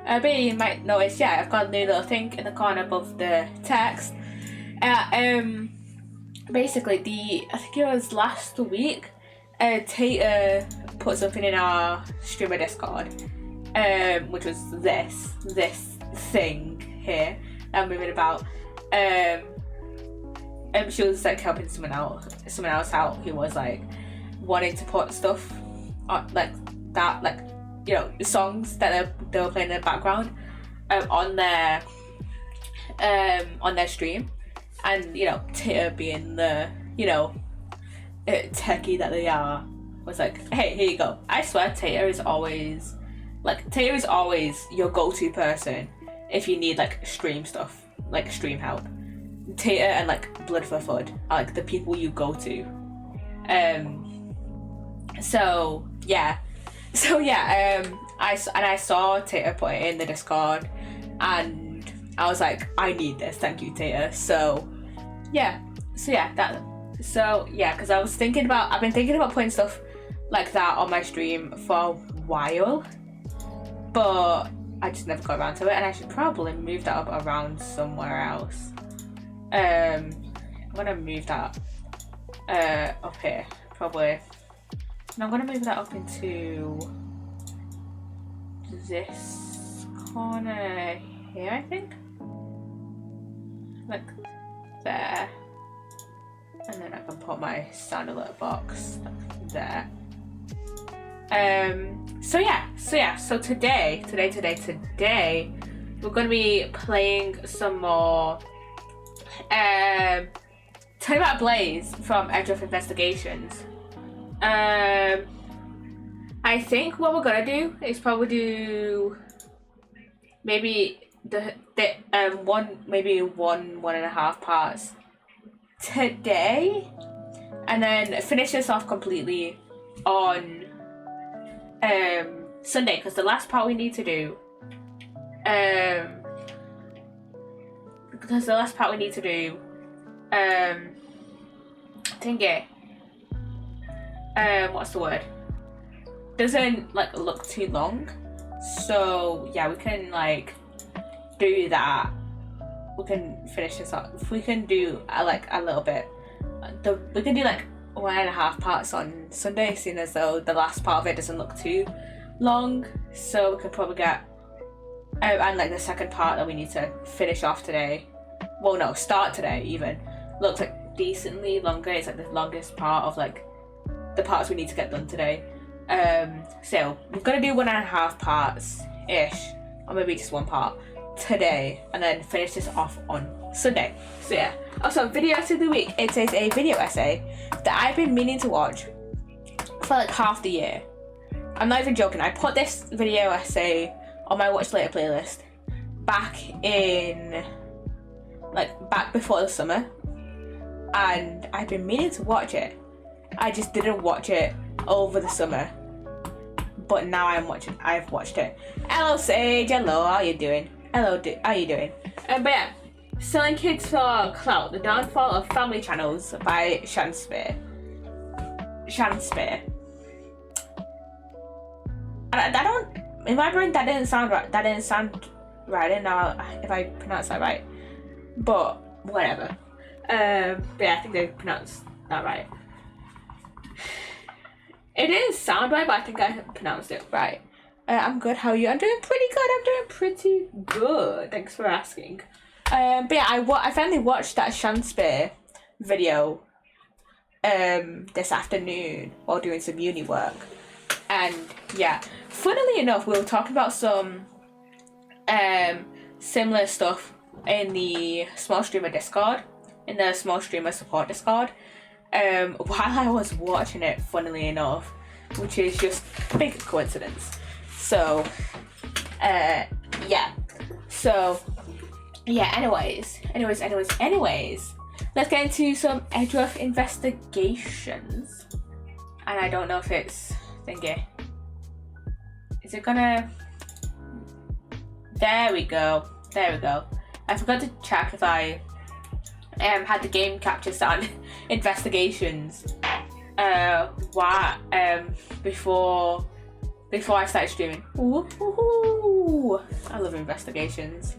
But you might notice, yeah, I've got a new little thing in the corner above the text. Basically, I think it was last week, Tater put something in our streamer Discord, which was this thing here that I'm moving about. She was like helping someone else out who was like wanting to put stuff on, like that, like, you know, songs that they were playing in the background on their stream. And, you know, Tater being the, you know, techie that they are, was like, hey, here you go. I swear Tater is always your go-to person if you need like stream stuff, like stream help. Tater and like Blood for Fud are like the people you go to. I saw Tater put it in the Discord, and I was like, I need this, thank you, Tater. Because I've been thinking about putting stuff like that on my stream for a while, but I just never got around to it, and I should probably move that up around somewhere else. I'm gonna move that up here, probably. And I'm gonna move that up into this corner here, I think. Like there. And then I can put my sound alert box there. So today, we're gonna be playing some more Tell Me About Blaze from Edge of Investigations. I think what we're gonna do is probably do maybe one and a half parts today, and then finish this off completely on Sunday, because the last part we need to do what's the word, doesn't like look too long, so yeah, we can like do that. We can finish this up. If we can do like a little bit, we can do like 1.5 parts on Sunday, seeing as though the last part of it doesn't look too long, so we could probably get and like the second part that we need to finish off today, start today even, looks like decently longer. It's like the longest part of like the parts we need to get done today. So we're gonna do 1.5 parts ish, or maybe just one part today, and then finish this off on Sunday. So yeah. Also, video essay of the week. It is a video essay that I've been meaning to watch for like half the year. I'm not even joking. I put this video essay on my watch later playlist back before the summer, and I've been meaning to watch it. I just didn't watch it over the summer, but now I've watched it. Hello Sage, hello, how you doing? How you doing? But yeah, Selling Kids for Clout: The Downfall of Family Channels by Shakespeare. I don't, in my brain that didn't sound right. I don't know if I pronounced that right, but whatever. But yeah, I think they pronounced that right. It didn't sound right, but I think I pronounced it right. I'm good. How are you? I'm doing pretty good. Thanks for asking. But yeah, I finally watched that Shakespeare video this afternoon while doing some uni work, and yeah, funnily enough, we were talking about some similar stuff in the Small Streamer Discord, in the Small Streamer Support Discord, while I was watching it, funnily enough, which is just a big coincidence. So anyways, let's get into some Edge of Investigations. And I don't know if it's thingy. Is it gonna? There we go. I forgot to check if I had the game capture set on Investigations before I started streaming. Ooh. I love investigations.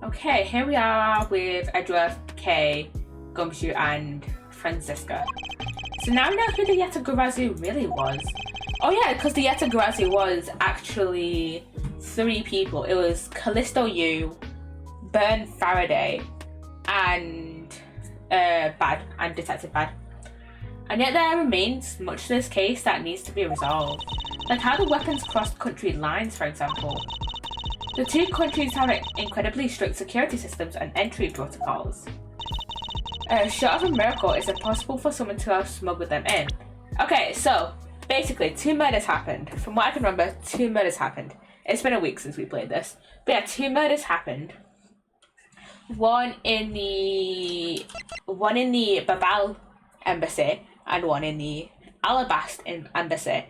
Okay, here we are with Edgeworth, Kay, Gumshoe, and Francisca. So now we know who the Yetagarazu really was. Oh yeah, because the Yetagarazu was actually 3 people. It was Callisto Yu, Bern Faraday, and Bad, and Detective Bad. And yet there remains much to this case that needs to be resolved. Like how the weapons crossed country lines, for example. The 2 countries have incredibly strict security systems and entry protocols. Short of a miracle, is it possible for someone to have smuggled them in? Okay, so basically 2 murders happened. From what I can remember, 2 murders happened. It's been a week since we played this. But yeah, 2 murders happened. One in the Babal embassy and one in the Alabast embassy.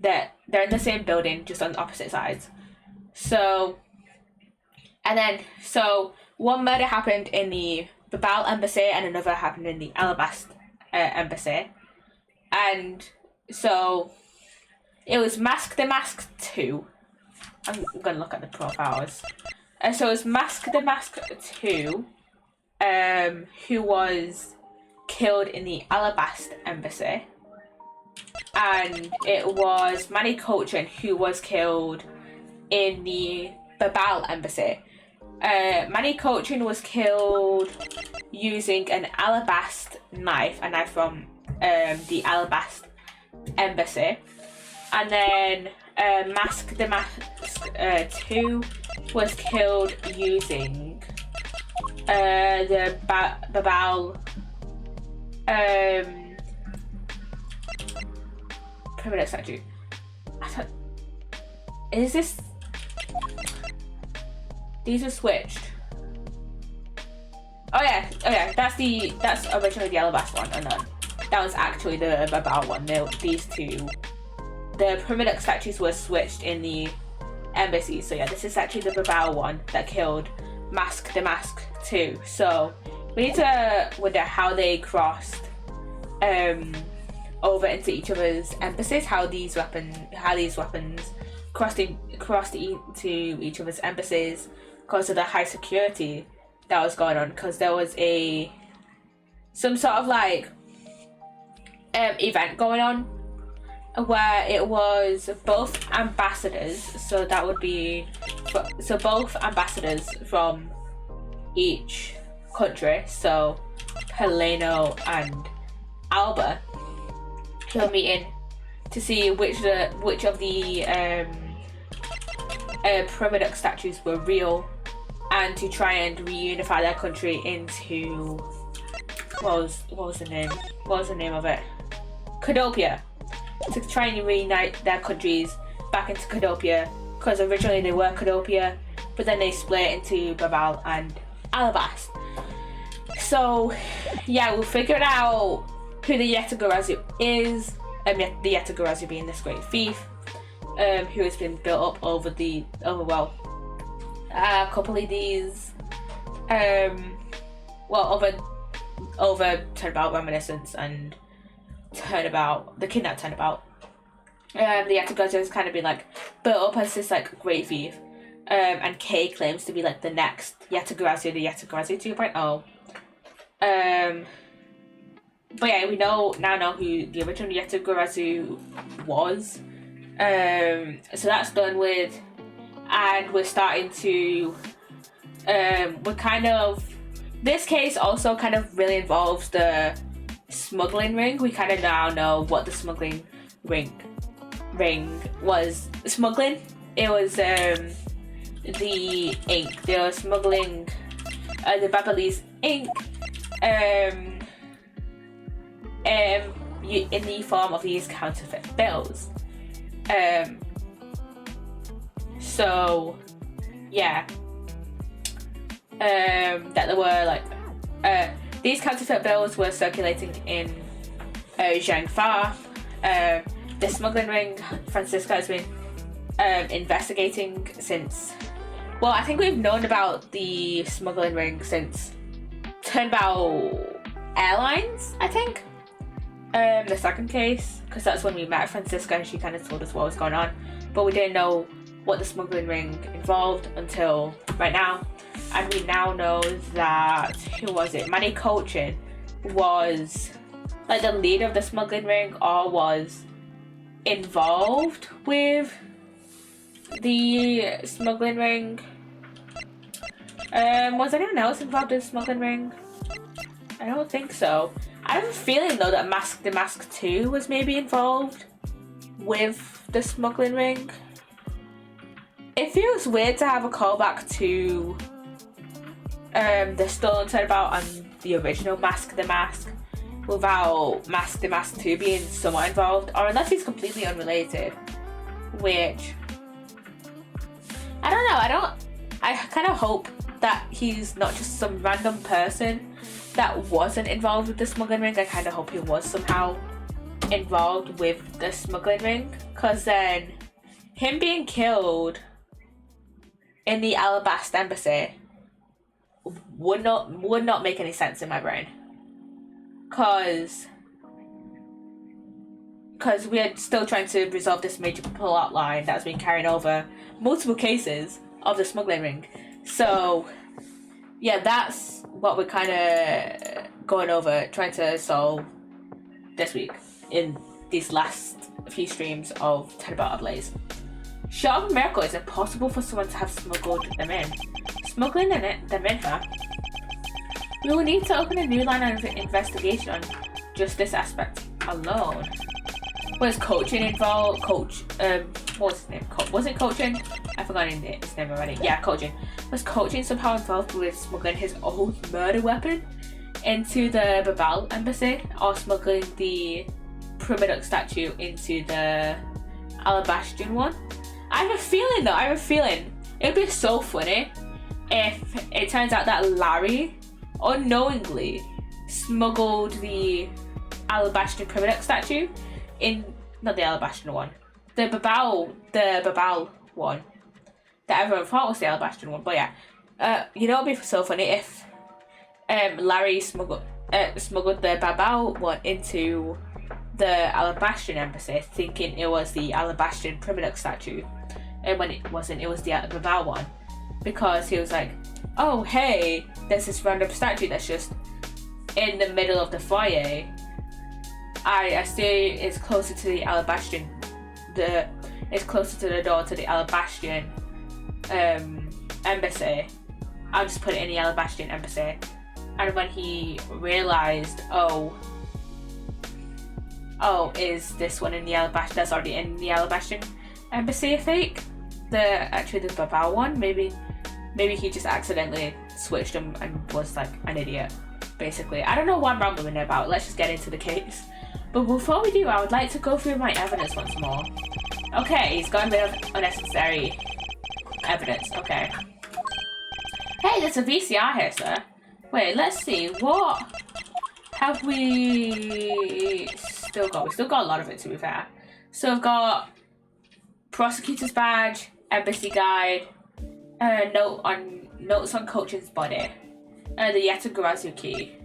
They're in the same building, just on the opposite sides. So one murder happened in the Babal embassy and another happened in the Alabast embassy. And so it was Mask the Mask 2. I'm gonna look at the profiles. So it was Mask the Mask 2, who was killed in the Alabast embassy. And it was Manny Colchin who was killed in the Babal embassy. Manny Colchin was killed using an Alabast knife, a knife from the Alabast embassy. And then Mask the Mask 2 was killed using the Babal primitive statue. Is this? These are switched. Oh yeah. That's originally the Alabast one, and then that was actually the Babal one. These 2, the primitive statues were switched in the embassy. So yeah, this is actually the Babal one that killed Mask the Mask 2. So we need to wonder how they crossed over into each other's embassies, how these weapons crossed into each other's embassies because of the high security that was going on, because there was some sort of like event going on where it was both ambassadors, so that would be both ambassadors from each country, so Heleno and Alba, who are meeting to see which of the primitive statues were real, and to try and reunify their country into what was the name of it? Cadopia. To try and reunite their countries back into Cadopia, because originally they were Cadopia, but then they split into Babal and Alabast. So yeah, we'll figure out who the Yetagarazu is, the Yetagarazu being this great thief, who has been built up over a couple of these, over Turnabout Reminiscence and the Kidnap Turnabout. The Yetagarazu has kind of been like built up as this like great thief, and Kay claims to be like the next Yetagarazu, the Yetagarazu 2.0. But yeah, we now know who the original Yetagarazu was. So that's done with, and we're starting to this case also kind of really involves the smuggling ring. We kind of now know what the smuggling ring was smuggling. It was the ink. They were smuggling the Babalese ink in the form of these counterfeit bills. So yeah, that there were like these counterfeit bills were circulating in Zhangfa. The smuggling ring, Francisca has been investigating since. Well, I think we've known about the smuggling ring since Turnabout Airlines, I think. The second case, because that's when we met Francisca and she kind of told us what was going on, but we didn't know what the smuggling ring involved until right now. And we now know that, who was it? Manny Cochin was like the leader of the smuggling ring, or was involved with the smuggling ring. Was anyone else involved in the smuggling ring? I don't think so. I have a feeling though that the Mask 2 was maybe involved with the smuggling ring. It feels weird to have a callback to the Stolen Turnabout and the original Mask the Mask without Mask the Mask 2 being somewhat involved, or unless he's completely unrelated, which I don't know. I kind of hope that he's not just some random person that wasn't involved with the smuggling ring. I kind of hope he was somehow involved with the smuggling ring, because then him being killed in the Alabasta embassy would not make any sense in my brain, because we're still trying to resolve this major plot line that's been carrying over multiple cases of the smuggling ring. So yeah, that's what we're kind of going over, trying to solve this week in these last few streams of Turnabout Ablaze. Short of a miracle, is it possible for someone to have smuggled them in? Smuggling them in, huh? We will need to open a new line of investigation on just this aspect alone. Was coaching involved? What was his name? Was it coaching? I've forgotten his name already. Yeah, coaching. Was coaching somehow involved with smuggling his old murder weapon into the Babal embassy, or smuggling the Primadux statue into the Alabastian one? I have a feeling it would be so funny if it turns out that Larry unknowingly smuggled the Alabastian Primadux statue in, not the Alabastian one, the Babal one that everyone thought was the Alabastian one. But yeah, you know, it'd be so funny if Larry smuggled the Babal one into the Alabastian embassy, thinking it was the Alabastian Primadux statue, and when it wasn't, it was the Babal one, because he was like, oh hey, there's this random statue that's just in the middle of the foyer. I say it's closer to the Alabastian, it's closer to the door to the Alabastian embassy. I'll just put it in the Alabastian embassy. And when he realised, oh, is this one in the Alabastian? That's already in the Alabastian embassy a fake? The Babal one? Maybe he just accidentally switched them and was like an idiot, basically. I don't know what I'm rambling about. Let's just get into the case. But before we do, I would like to go through my evidence once more. Okay, he's got a bit of unnecessary evidence. Okay. Hey, there's a VCR here, sir. Wait, let's see. What have we still got? We still got a lot of it, to be fair. So we've got prosecutor's badge, embassy guide, notes on Coachin's body, the Yetagarazu key,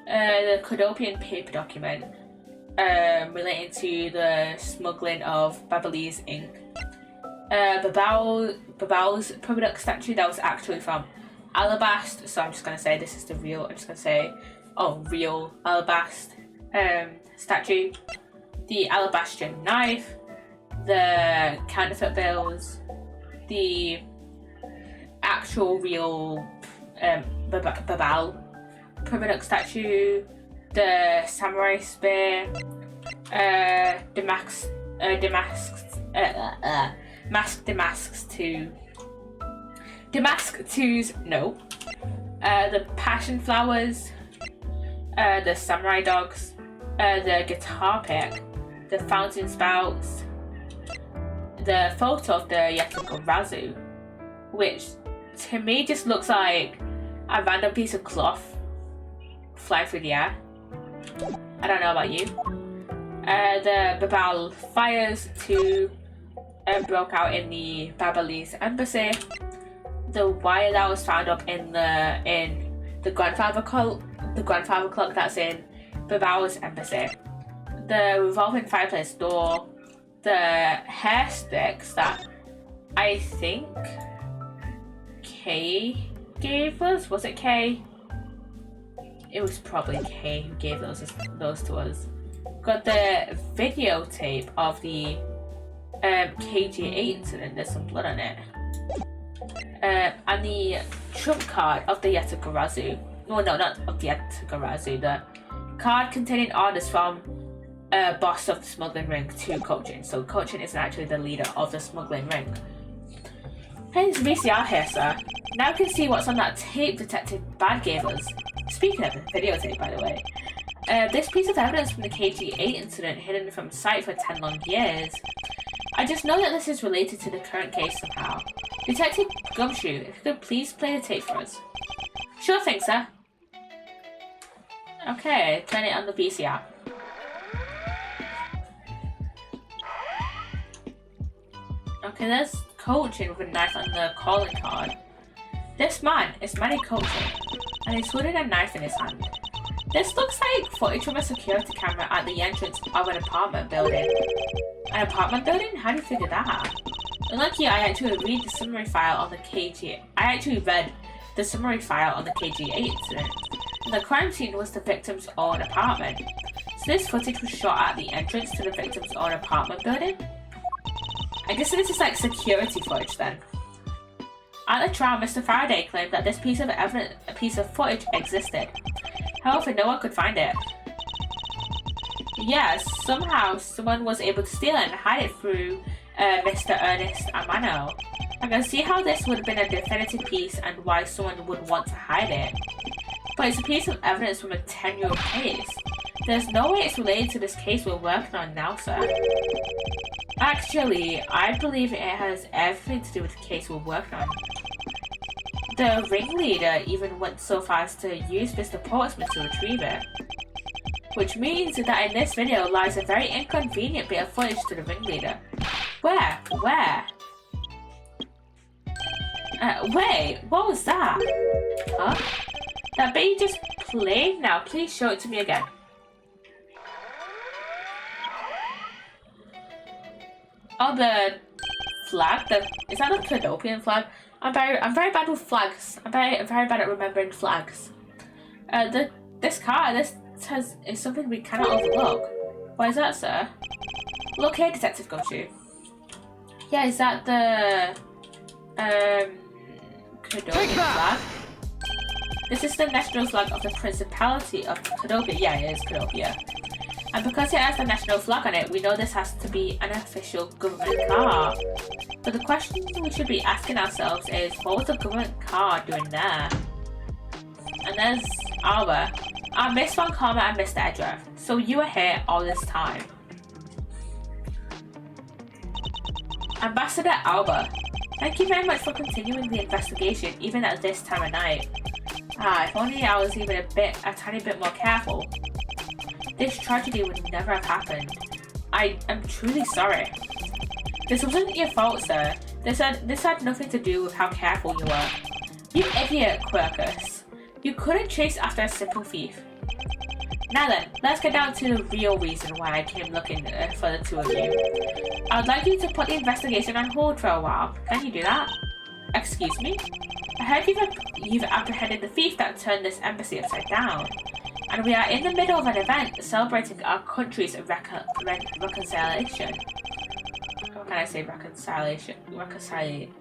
the Kodopian paper document relating to the smuggling of Babalese ink, Babal's Primadux statue that was actually from Alabast, so I'm just gonna say this is the real. I'm just gonna say, real Alabast statue, the Alabastian knife, the counterfeit bills, the actual real Babal Primadux statue, the samurai spear, Damask 2's note, the passion flowers, the samurai dogs, the guitar pick, the fountain spouts, the photo of the Yetagarazu, which to me just looks like a random piece of cloth flying through the air. I don't know about you. The Babal fires 2 broke out in the Babalese embassy. The wire that was found up in the grandfather clock that's in Babal's embassy. The revolving fireplace door. The hair sticks that I think Kay gave us. Was it Kay? It was probably Kay who gave those to us. Got the videotape of the KG8 incident. There's some blood on it. And the trump card of the Yatagarazu. Well, no, not of the Yatagarazu. The card containing orders from boss of the smuggling ring to Kochin. So Kochin isn't actually the leader of the smuggling ring. Hence VCR here, sir. Now you can see what's on that tape Detective Bad gave us. Speaking of the videotape, by the way. This piece of evidence from the KG8 incident hidden from sight for 10 long years. I just know that this is related to the current case somehow. Detective Gumshoe, if you could please play the tape for us. Sure thing, sir. Okay, turn it on the VCR. Okay, there's Kochin with a knife on the calling card. This man is Manny Kochin, and he's holding a knife in his hand. This looks like footage from a security camera at the entrance of an apartment building. An apartment building? How do you figure that out? Unlike you, I actually read the summary file on the KG. I actually read the summary file on the KG8 incident. The crime scene was the victim's own apartment. So this footage was shot at the entrance to the victim's own apartment building? I guess this is like security footage then. At the trial, Mr. Faraday claimed that this piece of footage existed. However, no one could find it. Yes, somehow someone was able to steal it and hide it through Mr. Ernest Amano. I can see how this would have been a definitive piece and why someone would want to hide it. But it's a piece of evidence from a 10-year-old case. There's no way it's related to this case we're working on now, sir. Actually, I believe it has everything to do with the case we're working on. The ringleader even went so far as to use Mr. Portsmouth to retrieve it. Which means that in this video lies a very inconvenient bit of footage to the ringleader. Where? Wait, what was that? Huh? That bit you just played? Now, please show it to me again. Oh, the flag? Is that the Cadopian flag? I'm very bad with flags. I'm very bad at remembering flags. This card, is something we cannot overlook. What is that, sir? Look here, Detective Gumshoe. Yeah, is that the Cadopian flag? This is the national flag of the Principality of Cadopia. Yeah, it is Cadopia. And because it has the national flag on it, we know this has to be an official government car. But the question we should be asking ourselves is, what was the government car doing there? And there's Alba. Miss Von Karma and Mr. Edgeworth. So you were here all this time. Ambassador Alba, thank you very much for continuing the investigation even at this time of night. If only I was even a tiny bit more careful. This tragedy would never have happened. I am truly sorry. This wasn't your fault, sir. This had nothing to do with how careful you were. You idiot, Quercus. You couldn't chase after a simple thief. Now then, let's get down to the real reason why I came looking for the two of you. I would like you to put the investigation on hold for a while. Can you do that? Excuse me? I heard you've apprehended the thief that turned this embassy upside down. And we are in the middle of an event celebrating our country's reconciliation. How can I say reconciliation? Reconciliation.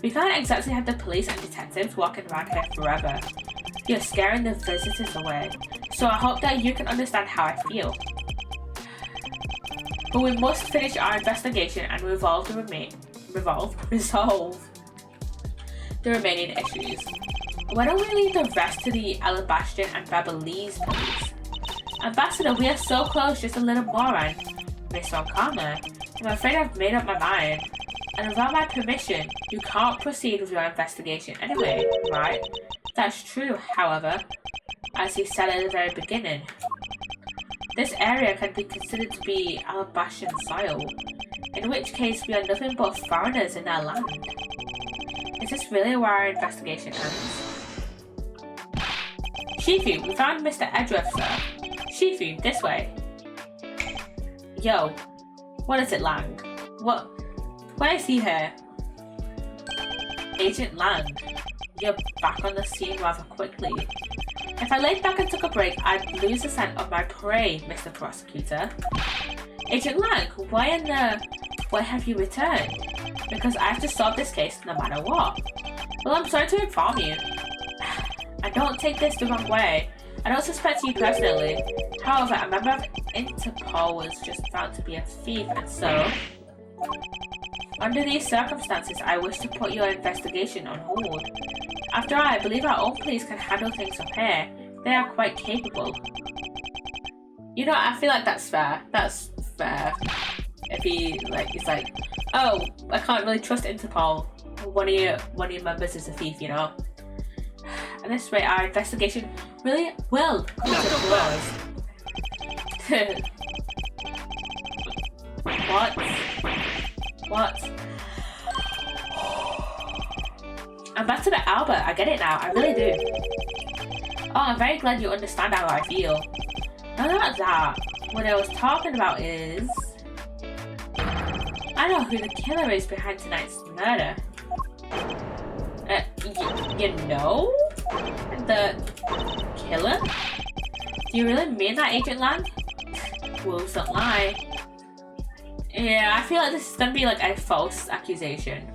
We can't exactly have the police and detectives walking around here forever. You're scaring the visitors away. So I hope that you can understand how I feel. But we must finish our investigation and resolve the remaining issues. Why don't we leave the rest to the Alabastion and Babylese police? Ambassador, we are so close, just a little more, and Miss Von Karma, I'm afraid I've made up my mind. And without my permission, you can't proceed with your investigation anyway, right? That's true, however, as he said at the very beginning. This area can be considered to be Alabastion soil, in which case we are nothing but foreigners in our land. Is this really where our investigation ends? Shifu, we found Mr. Edgeworth, sir. Shifu, this way. Yo, what is it, Lang? What I see here? Agent Lang, you're back on the scene rather quickly. If I laid back and took a break, I'd lose the scent of my prey, Mr. Prosecutor. Agent Lang, why have you returned? Because I have to solve this case no matter what. Well, I'm sorry to inform you. I don't take this the wrong way. I don't suspect you personally. However, a member of Interpol was just found to be a thief, and so... Under these circumstances, I wish to put your investigation on hold. After all, I believe our own police can handle things up here. They are quite capable. You know, I feel like that's fair. That's fair. If he, is like, oh, I can't really trust Interpol. One of your members is a thief, you know? At this rate, our investigation really will come to a close. What? Ambassador Albert, I get it now. I really do. Oh, I'm very glad you understand how I feel. No, not that. What I was talking about is... I know who the killer is behind tonight's murder. You know? The killer? Do you really mean that, Agent Lang? Wolves don't lie. Yeah, I feel like this is gonna be like a false accusation.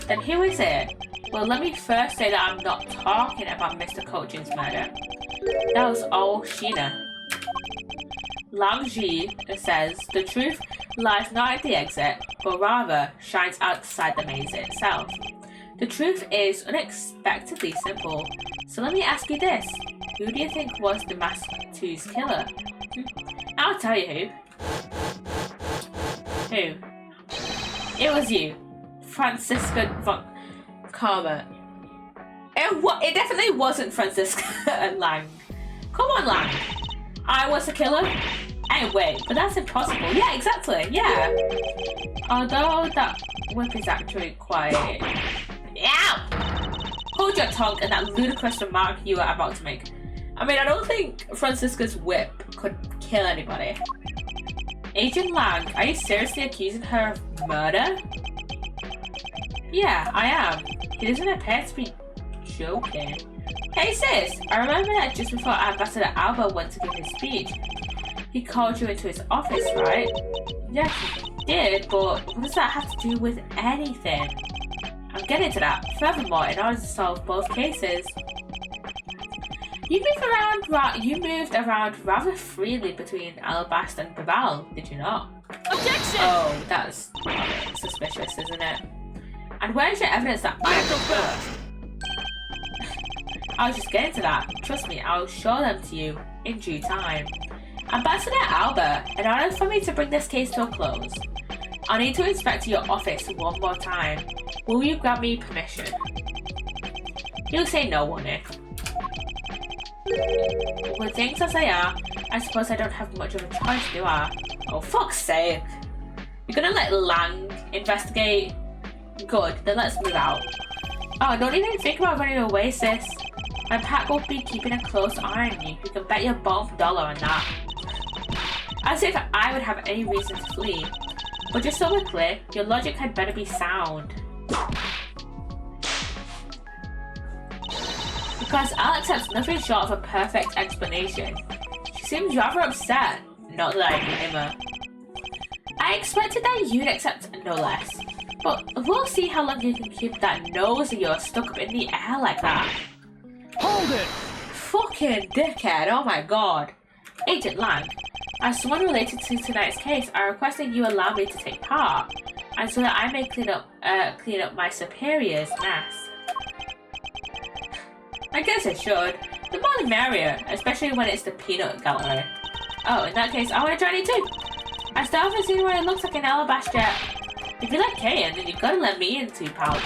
Then who is it? Well, let me first say that I'm not talking about Mr. Kojin's murder. That was all Sheena. Lang Ji says the truth lies not at the exit, but rather shines outside the maze itself. The truth is unexpectedly simple. So let me ask you this. Who do you think was the Mask 2's killer? I'll tell you who. It was you. Francisca von Karma. It definitely wasn't Francisca Lang. Come on, Lang. I was the killer? Hey, wait, but that's impossible. Yeah, exactly, yeah. Although that whip is actually quite... Ow! Hold your tongue and that ludicrous remark you were about to make. I mean, I don't think Francisca's whip could kill anybody. Agent Lang, are you seriously accusing her of murder? Yeah, I am. He doesn't appear to be joking. Hey sis, I remember that just before Ambassador Alba went to give his speech, he called you into his office, right? Yeah, he did, but what does that have to do with anything? I'm getting to that. Furthermore, in order to solve both cases, you moved around rather freely between Alabasta and Babal, did you not? Objection! Oh, that's suspicious, isn't it? And where's your evidence that I am the first? I was just getting to that. Trust me, I'll show them to you in due time. Ambassador Alba, in order for me to bring this case to a close, I need to inspect your office one more time. Will you grant me permission? You'll say no, won't it? With things as they are, I suppose I don't have much of a choice, do I? Oh, fuck's sake. You're gonna let Lang investigate? Good, then let's move out. Oh, don't even think about running away, sis. My pack will be keeping a close eye on you. You can bet your bottom dollar on that. As if I would have any reason to flee. But just so we're clear, your logic had better be sound. Because Alex has nothing short of a perfect explanation. She seems rather upset. Not that I blame her. I expected that you'd accept no less. But we'll see how long you can keep that nose of yours stuck up in the air like that. Hold it! Fucking dickhead, oh my god. Agent Lang, as someone related to tonight's case, I request that you allow me to take part, and so that I may clean up my superior's mess. I guess I should. The more the merrier, especially when it's the peanut gallery. Oh, in that case, I want to join you too. I still haven't seen what it looks like in Alabaster yet. If you like Kayan, then you've got to let me in too, pal.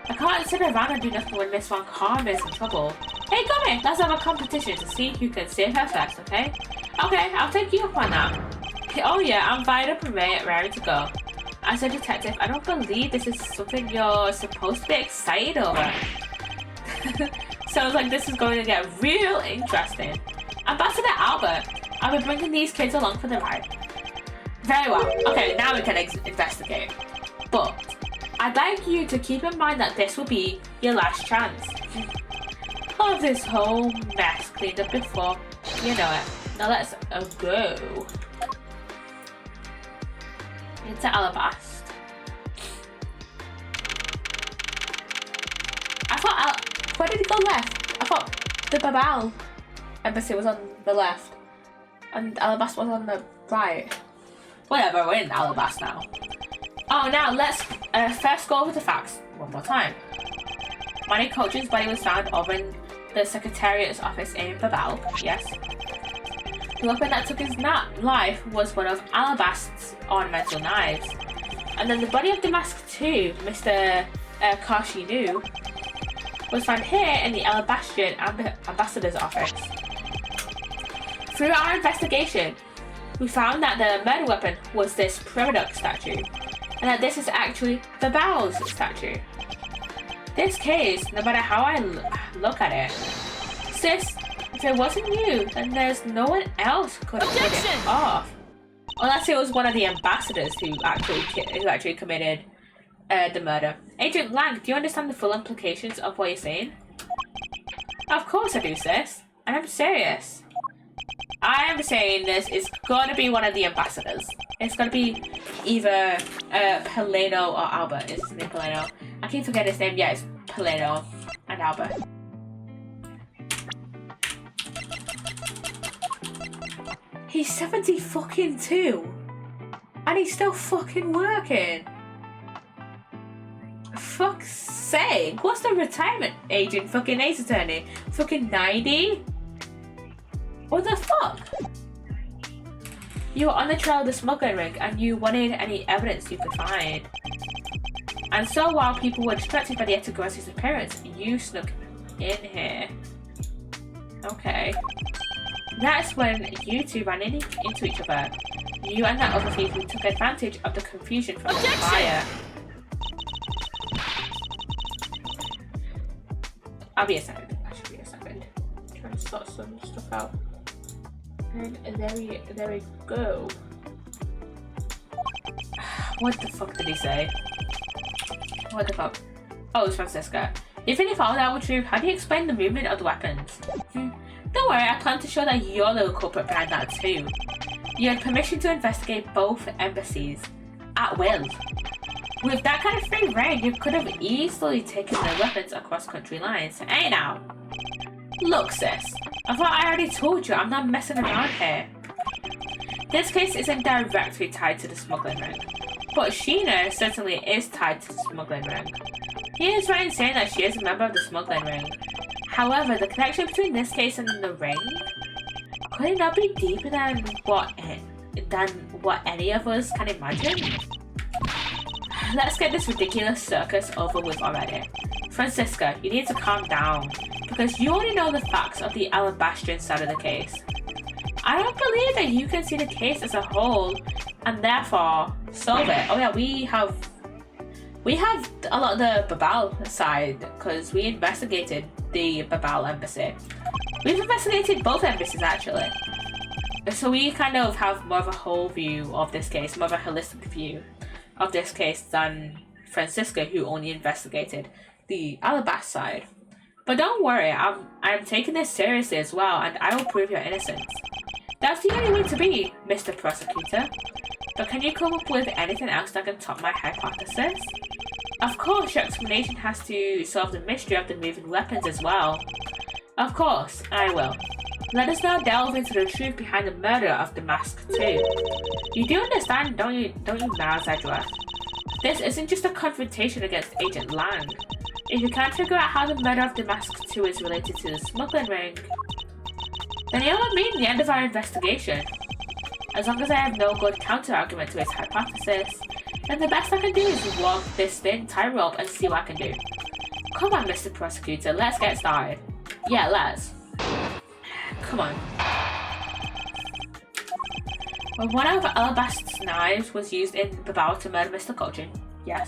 I can't sit around and do nothing when Miss Von Karma is in trouble. Hey, come here, let's have a competition to see who can save her first, okay? Okay, I'll take you up on that. Oh yeah, I'm fired up and ready to go. As a detective, I don't believe this is something you're supposed to be excited over. Sounds like this is going to get real interesting. Ambassador Albert, I'll be bringing these kids along for the ride. Very well. Okay, now we can investigate. But I'd like you to keep in mind that this will be your last chance. Have this whole mess cleaned up before you know it. Now let's go into Alabast. I thought where did it go left? I thought the Babel embassy was on the left and Alabast was on the right. Whatever, we're in Alabast now. Oh, now let's first go over the facts one more time. Manny Coach's body was found over in the Secretariat's office in Babel, yes. The weapon that took his life was one of Alabast's ornamental knives. And then the body of Damask II, Mr. Karshinu, was found here in the Alabastian Ambassador's office. Through our investigation, we found that the murder weapon was this Primadux statue, and that this is actually Babel's statue. This case, no matter how I look at it, sis, if it wasn't you, then there's no one else could have pulled it off. Unless it was one of the ambassadors who actually committed the murder. Agent Lang, do you understand the full implications of what you're saying? Of course I do, sis. And I'm serious. I am saying this is gonna be one of the ambassadors. It's gonna be either Peleno or Albert. Is his name Peleno? I keep forgetting his name. Yeah, it's Peleno and Albert. He's 70 fucking 2. And he's still fucking working. Fuck's sake. What's the retirement age in fucking Ace Attorney? Fucking 90? What the fuck? You were on the trail of the smuggling ring and you wanted any evidence you could find. And so while people were distracted by the Etagrasi's appearance, you snuck in here. Okay. That's when you two ran into each other. You and that other thief who took advantage of the confusion from the fire. I'll be a second. I should be a second. Trying to sort some stuff out. And there we go. What the fuck did he say? What the fuck? Oh, it's Francisca. If any found out were true, how do you explain the movement of the weapons? Don't worry, I plan to show that you're the culprit behind that too. You had permission to investigate both embassies at will. With that kind of free reign, you could have easily taken the weapons across country lines. Hey now. Look, sis. I thought I already told you I'm not messing around here. This case isn't directly tied to the smuggling ring, but Sheena certainly is tied to the smuggling ring. He is right in saying that she is a member of the smuggling ring. However, the connection between this case and the ring could it not be deeper than what any of us can imagine? Let's get this ridiculous circus over with already. Francisca, you need to calm down, because you only know the facts of the Alabastrian side of the case. I don't believe that you can see the case as a whole, and therefore solve it. Oh yeah, we have a lot of the Babel side, because we investigated the Babel embassy. We've investigated both embassies actually. So we kind of have more of a whole view of this case, more of a holistic view of this case than Francisca, who only investigated the Alabast side. But don't worry, I'm taking this seriously as well, and I will prove your innocence. That's the only way to be, Mr. Prosecutor. But can you come up with anything else that can top my hypothesis? Of course, your explanation has to solve the mystery of the moving weapons as well. Of course, I will. Let us now delve into the truth behind the murder of Damask II. You do understand, don't you, Malzadra? This isn't just a confrontation against Agent Lang. If you can't figure out how the murder of Damask II is related to the smuggling ring, then it will mean the end of our investigation. As long as I have no good counter-argument to his hypothesis, then the best I can do is walk this thin tightrope and see what I can do. Come on, Mr. Prosecutor, let's get started. Yeah, let's. Come on. Well, one of Alabast's knives was used in Babel to murder Mr. Colchin. Yes.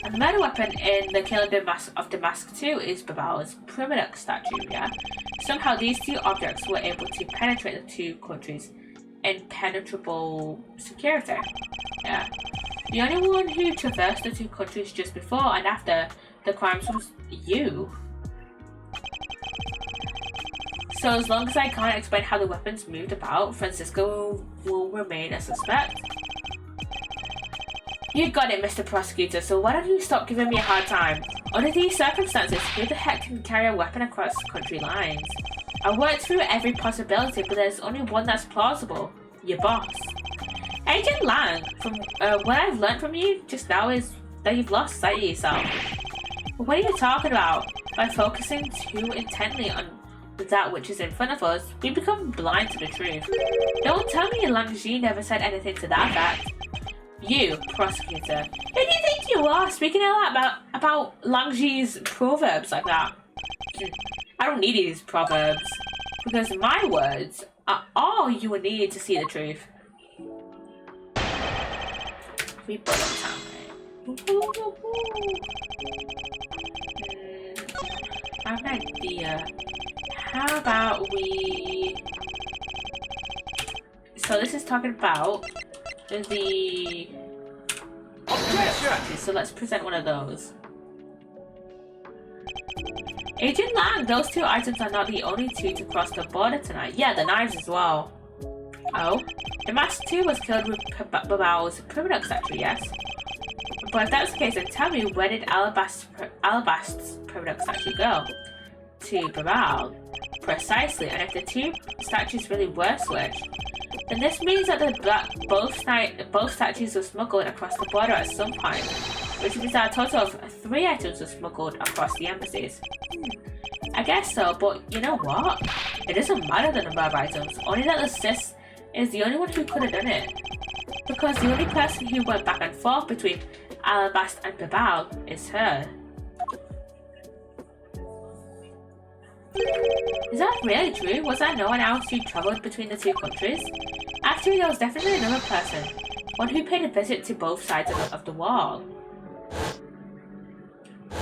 And the murder weapon in the killing of Damask II is Babel's Primadux statue, yeah? Somehow these two objects were able to penetrate the two countries impenetrable security. Yeah. The only one who traversed the two countries just before and after the crimes was you. So as long as I can't explain how the weapons moved about, Francisco will remain a suspect. You got it, Mr. Prosecutor, so why don't you stop giving me a hard time? Under these circumstances, who the heck can carry a weapon across country lines? I worked through every possibility, but there's only one that's plausible. Your boss. Agent Lang, from what I've learned from you just now is that you've lost sight of yourself. But what are you talking about? By focusing too intently on that which is in front of us, we become blind to the truth. Don't tell me Lang Ji never said anything to that fact. You, prosecutor. Who do you think you are speaking about Lang Ji's proverbs like that? I don't need these proverbs, because my words are all you will need to see the truth. We put on time, right? I have an idea. How about we... So this is talking about the... Objection! So let's present one of those. Agent Lang, those two items are not the only two to cross the border tonight. Yeah, the knives as well. Oh? The mask too was killed with Babao's Primadux statue, yes? But if that's the case, then tell me, where did Alabast's Primadux statue go? To Babao. Precisely, and if the two statues really were switched, then this means that both statues were smuggled across the border at some point, which means that a total of 3 items were smuggled across the embassies. I guess so, but you know what? It doesn't matter the number of items, only that the sis is the only one who could have done it. Because the only person who went back and forth between Alabast and Babao is her. Is that really true? Was there no one else who travelled between the two countries? Actually, there was definitely another person. One who paid a visit to both sides of the wall.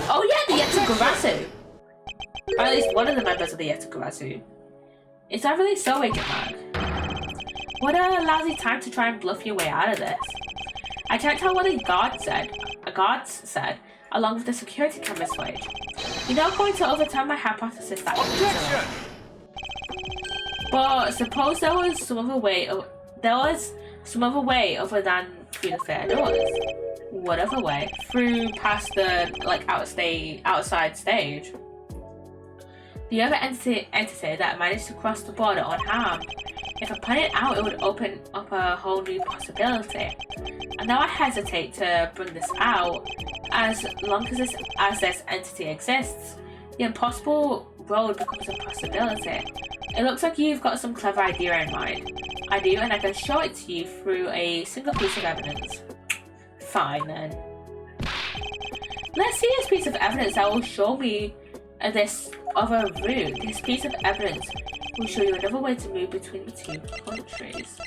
Oh yeah, the Yetagarasu! Or at least one of the members of the Yetagarasu. Is that really so, Agent Lang? What a lousy time to try and bluff your way out of this. I checked out what the guards said, along with the security cameras footage. You're not going to overturn my hypothesis that Objection! But suppose there was some other way other than through the fair doors. What other way? Through past the outside stage. The other entity that managed to cross the border unharmed. If I put it out, it would open up a whole new possibility. And now I hesitate to bring this out. As long as this entity exists, the impossible road becomes a possibility. It looks like you've got some clever idea in mind. I do, and I can show it to you through a single piece of evidence. Fine then. Let's see this piece of evidence that will show me this other route. This piece of evidence will show you another way to move between the two countries.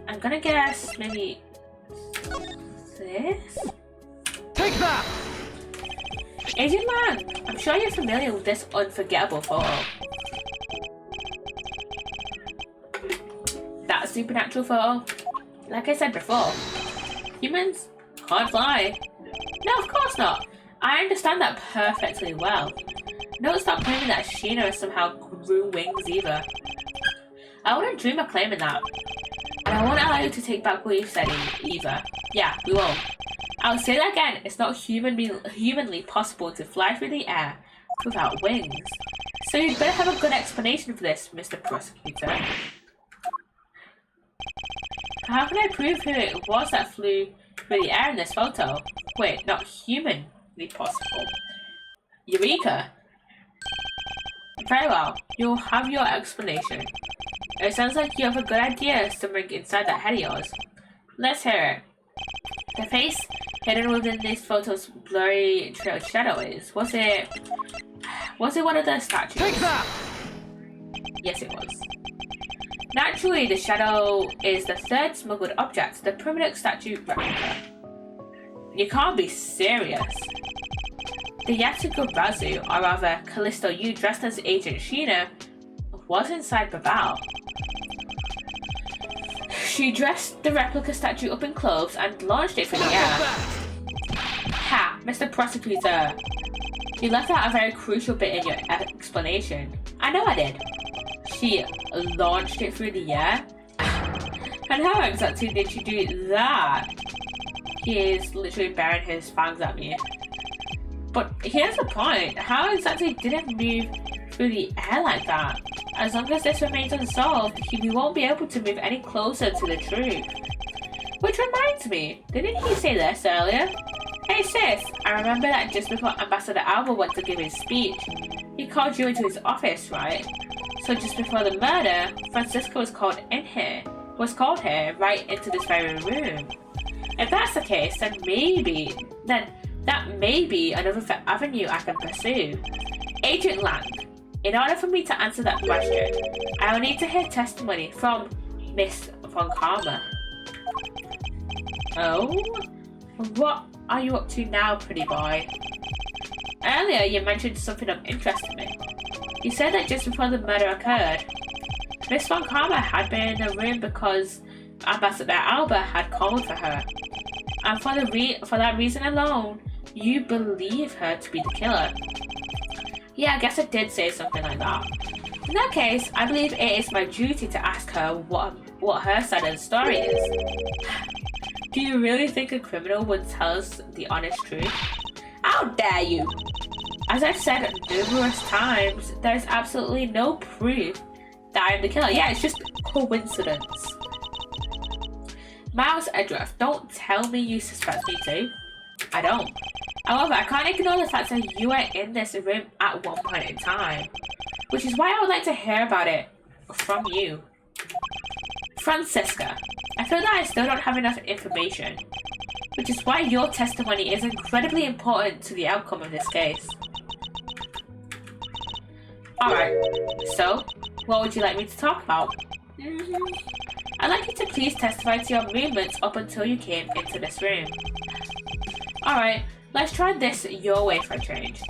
I'm gonna guess maybe this? Take that! Agent Lang, I'm sure you're familiar with this unforgettable photo. That supernatural photo? Like I said before, humans can't fly. No, of course not. I understand that perfectly well. Don't stop claiming that Sheena somehow grew wings either. I wouldn't dream of claiming that. And I won't allow you to take back what you said either. Yeah, we won't. I'll say that again, it's not humanly possible to fly through the air without wings. So you'd better have a good explanation for this, Mr. Prosecutor. How can I prove who it was that flew through the air in this photo? Wait, not humanly possible. Eureka! Very well, you'll have your explanation. It sounds like you have a good idea somewhere inside that head of yours. Let's hear it. The face hidden within these photos' blurry trailed shadow is. Was it one of the statues? Take that! Yes, it was. Naturally, the shadow is the third smuggled object, the Primadux statue replica. You can't be serious. The Yatagarasu, or rather Callisto Yu dressed as Agent Sheena, was inside Babao. She dressed the replica statue up in clothes and launched it through the air. Ha, Mr. Prosecutor. You left out a very crucial bit in your explanation. I know I did. She launched it through the air? And how exactly did she do that? He is literally baring his fangs at me. But here's the point. How exactly did it move through the air like that? As long as this remains unsolved, we won't be able to move any closer to the truth. Which reminds me, didn't he say this earlier? Hey sis, I remember that just before Ambassador Alba went to give his speech, he called you into his office, right? So just before the murder, Francisco was called here right into this very room. If that's the case, then that may be another avenue I can pursue. Agent Lang, in order for me to answer that question, I will need to hear testimony from Miss Von Karma. Oh? What are you up to now, pretty boy? Earlier you mentioned something of interest to me. You said that just before the murder occurred, Miss Von Karma had been in the room because Ambassador Alba had called for her. And for that reason alone, you believe her to be the killer. Yeah, I guess I did say something like that. In that case, I believe it is my duty to ask her what her side of the story is. Do you really think a criminal would tell us the honest truth? How dare you! As I've said numerous times, there's absolutely no proof that I'm the killer. Yeah, it's just coincidence. Miles Edgeworth, don't tell me you suspect me too. I don't. However, I can't ignore the fact that you were in this room at one point in time, which is why I would like to hear about it from you. Francisca, I feel that I still don't have enough information, which is why your testimony is incredibly important to the outcome of this case. Alright, so, what would you like me to talk about? I'd like you to please testify to your movements up until you came into this room. Alright, let's try this your way for a change.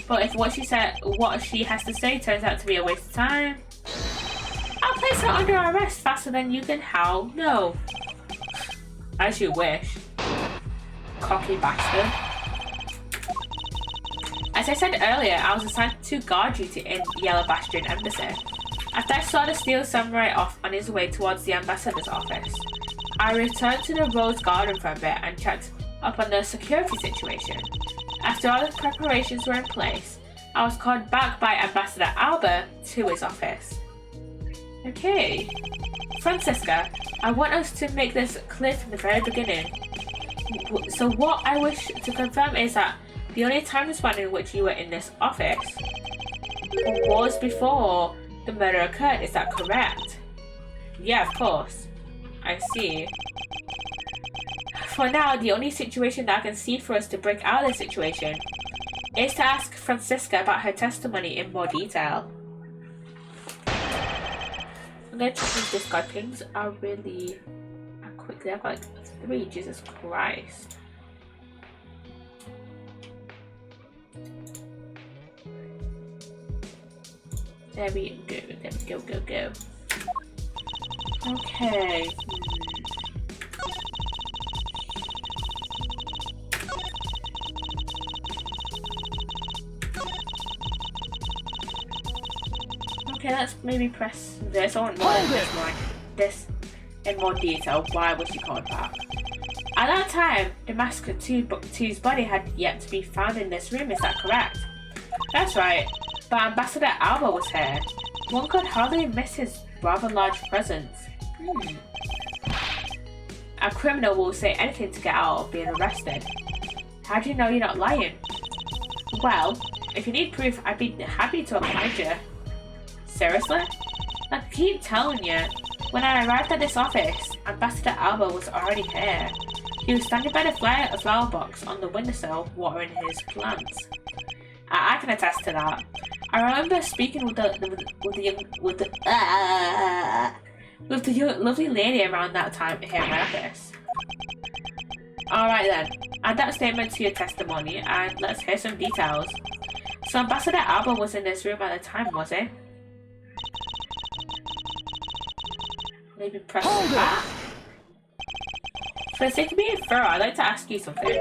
But if what she has to say turns out to be a waste of time, I'll place her under arrest faster than you can howl no. As you wish. Cocky bastard. As I said earlier, I was assigned to guard duty in Yellow Bastion Embassy. After I saw the steel samurai off on his way towards the ambassador's office, I returned to the Rose Garden for a bit and checked up on the security situation. After all the preparations were in place, I was called back by Ambassador Alba to his office. Okay. Francisca, I want us to make this clear from the very beginning. So what I wish to confirm is that the only time span in which you were in this office was before the murder occurred, is that correct? Yeah, of course. I see. For now, the only situation that I can see for us to break out of this situation is to ask Francisca about her testimony in more detail. I'm going to check these discard pings are really quickly. I've got like 3, Jesus Christ. There we go. Okay. Okay, let's maybe press this. I want more of this in more detail. Why was she called back? At that time, the Massacre 2's body had yet to be found in this room, is that correct? That's right, but Ambassador Alba was here. One could hardly miss his rather large presence. A criminal will say anything to get out of being arrested. How do you know you're not lying? Well, if you need proof, I'd be happy to appoint you. Seriously? I keep telling you, when I arrived at this office, Ambassador Alba was already here. He was standing by the flower box on the windowsill, watering his plants. I can attest to that. I remember speaking with the lovely lady around that time here in my office. Alright then, add that statement to your testimony and let's hear some details. So Ambassador Alba was in this room at the time, was he? Maybe press back. For the sake of being thorough, I'd like to ask you something.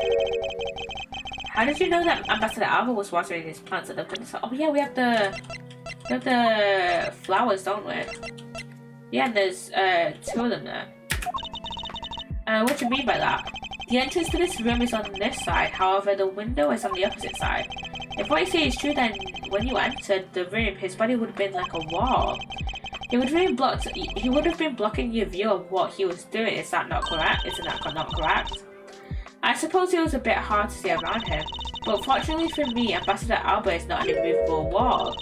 How did you know that Ambassador Alba was watering his plants at the window? Oh yeah, we have the flowers, don't we? Yeah, and there's 2 of them there. What do you mean by that? The entrance to this room is on this side, however the window is on the opposite side. If what you say is true, then when you entered the room, his body would have been like a wall. He would have been blocking your view of what he was doing. Is that not correct? Isn't that not correct? I suppose it was a bit hard to see around him, but fortunately for me, Ambassador Alba is not an immovable wall.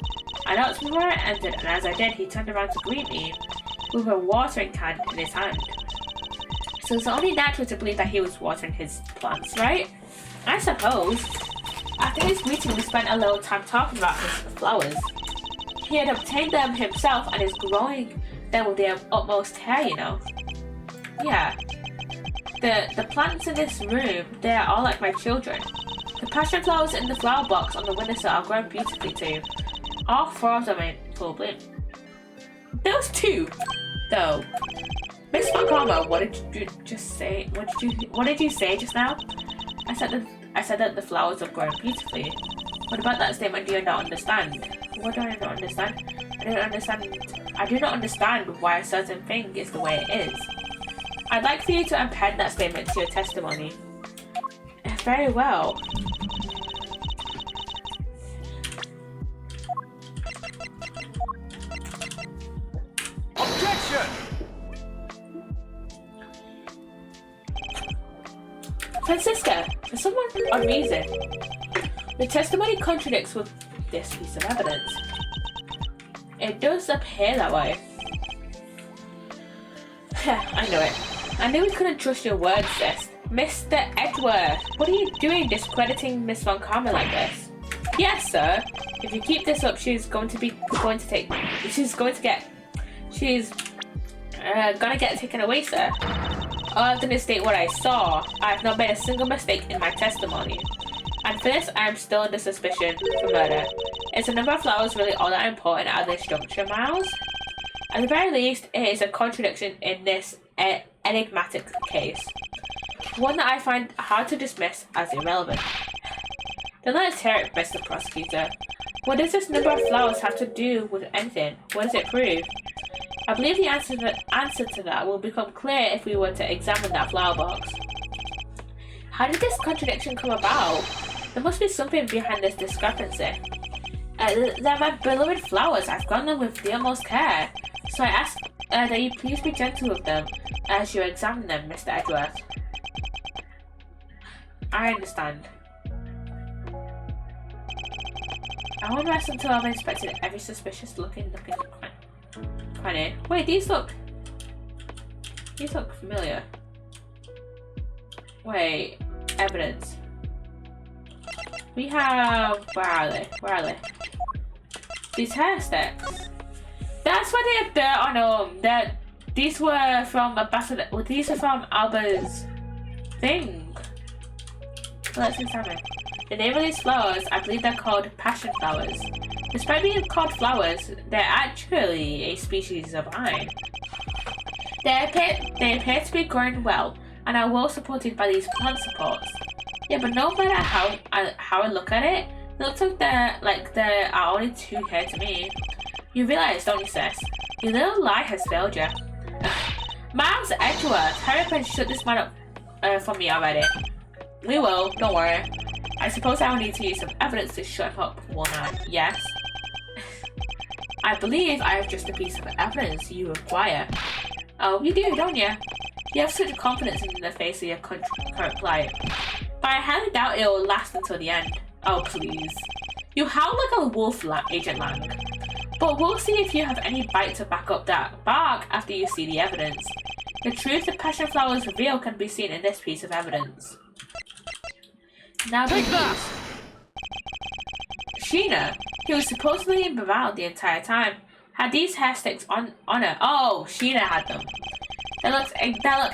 I knocked before I entered, and as I did, he turned around to greet me with a watering can in his hand. So it's only natural to believe that he was watering his plants, right? I suppose. After his greeting, we spent a little time talking about his flowers. He had obtained them himself and is growing them with the utmost care, you know. Yeah. The plants in this room, they are all like my children. The passion flowers in the flower box on the windowsill are growing beautifully too. All 4 of them in full bloom. Those 2, though. Miss Montgomery, what did you just say? What did you say just now? I said that the flowers are growing beautifully. What about that statement do you not understand? What do I not understand? I do not understand why a certain thing is the way it is. I'd like for you to append that statement to your testimony. Very well. Objection! Francisca, for some odd reason, the testimony contradicts with this piece of evidence. It does appear that way. I know it. I knew we couldn't trust your words, sis. Mr. Edgeworth, what are you doing discrediting Miss Von Karma like this? Yes, sir. If you keep this up, she's gonna get taken away, sir. All I've done is state what I saw. I have not made a single mistake in my testimony. And for this, I am still under suspicion for murder. Is the number of flowers really all that important at this juncture, Miles? At the very least, it is a contradiction in this enigmatic case. One that I find hard to dismiss as irrelevant. Then let's hear it, Mr. Prosecutor. What does this number of flowers have to do with anything? What does it prove? I believe the answer to that will become clear if we were to examine that flower box. How did this contradiction come about? There must be something behind this discrepancy. They're my beloved flowers. I've grown them with the utmost care. So I ask that you please be gentle with them as you examine them, Mr. Edgeworth. I understand. I won't rest until I've inspected every suspicious looking cranny. Wait, these look familiar. Wait, evidence. We have, where are they? These hair sticks. That's why they have dirt on them. These were from Ambassador. Well, these are from Alba's thing. Let's examine. The name of these flowers, I believe they're called passion flowers. Despite being called flowers, they're actually a species of vine. They appear to be growing well and are well supported by these plant supports. Yeah, but no matter how I look at it, it looks like there are only 2 here to me. You realise, don't you, sis? Your little lie has failed you. Miles Edgeworth, hurry up and shut this man up for me already. We will, don't worry. I suppose I will need to use some evidence to shut him up, won't I? Yes? I believe I have just a piece of evidence you require. Oh, you do, don't you? You have such confidence in the face of your current plight. But I highly doubt it will last until the end. Oh, please. You howl like a wolf, Agent Lang. But we'll see if you have any bite to back up that bark after you see the evidence. The truth the passion flowers reveal can be seen in this piece of evidence. Now take that! Sheena, who was supposedly around the entire time, had these hair sticks on her. Oh, Sheena had them. They look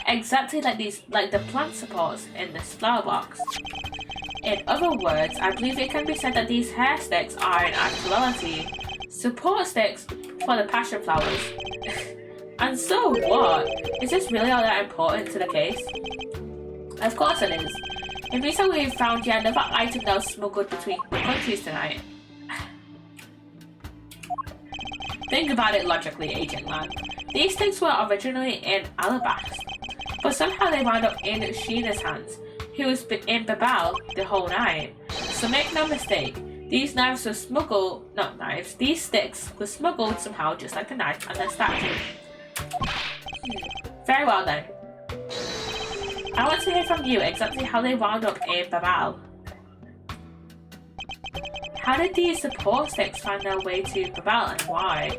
exactly like the plant supports in this flower box. In other words, I believe it can be said that these hair sticks are in actuality support sticks for the passion flowers. And so what? Is this really all that important to the case? Of course it is. It means that we've found yet another item that was smuggled between countries tonight. Think about it logically, Agent Lang. These things were originally in Alabast, but somehow they wound up in Sheena's hands, who was in Babel the whole night. So make no mistake, these knives were smuggled, not knives, these sticks were smuggled somehow just like the knife and the statue. Very well then. I want to hear from you exactly how they wound up in Babel. How did these support sticks find their way to Babel and why?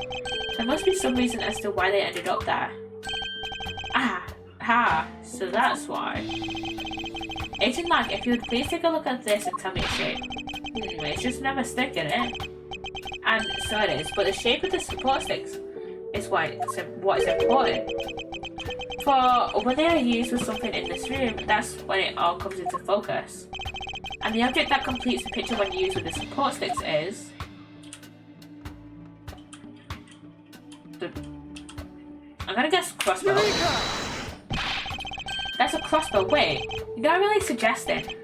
There must be some reason as to why they ended up there. So that's why. Agent Lang, if you would please take a look at this and tell me its shape. It's just another stick in it. And so it is, but the shape of the support sticks is what is important. For when they are used with something in this room, that's when it all comes into focus. And the object that completes the picture when used with the support sticks is... I'm gonna guess crossbow. That's a crossbow. Wait, you're not really suggesting.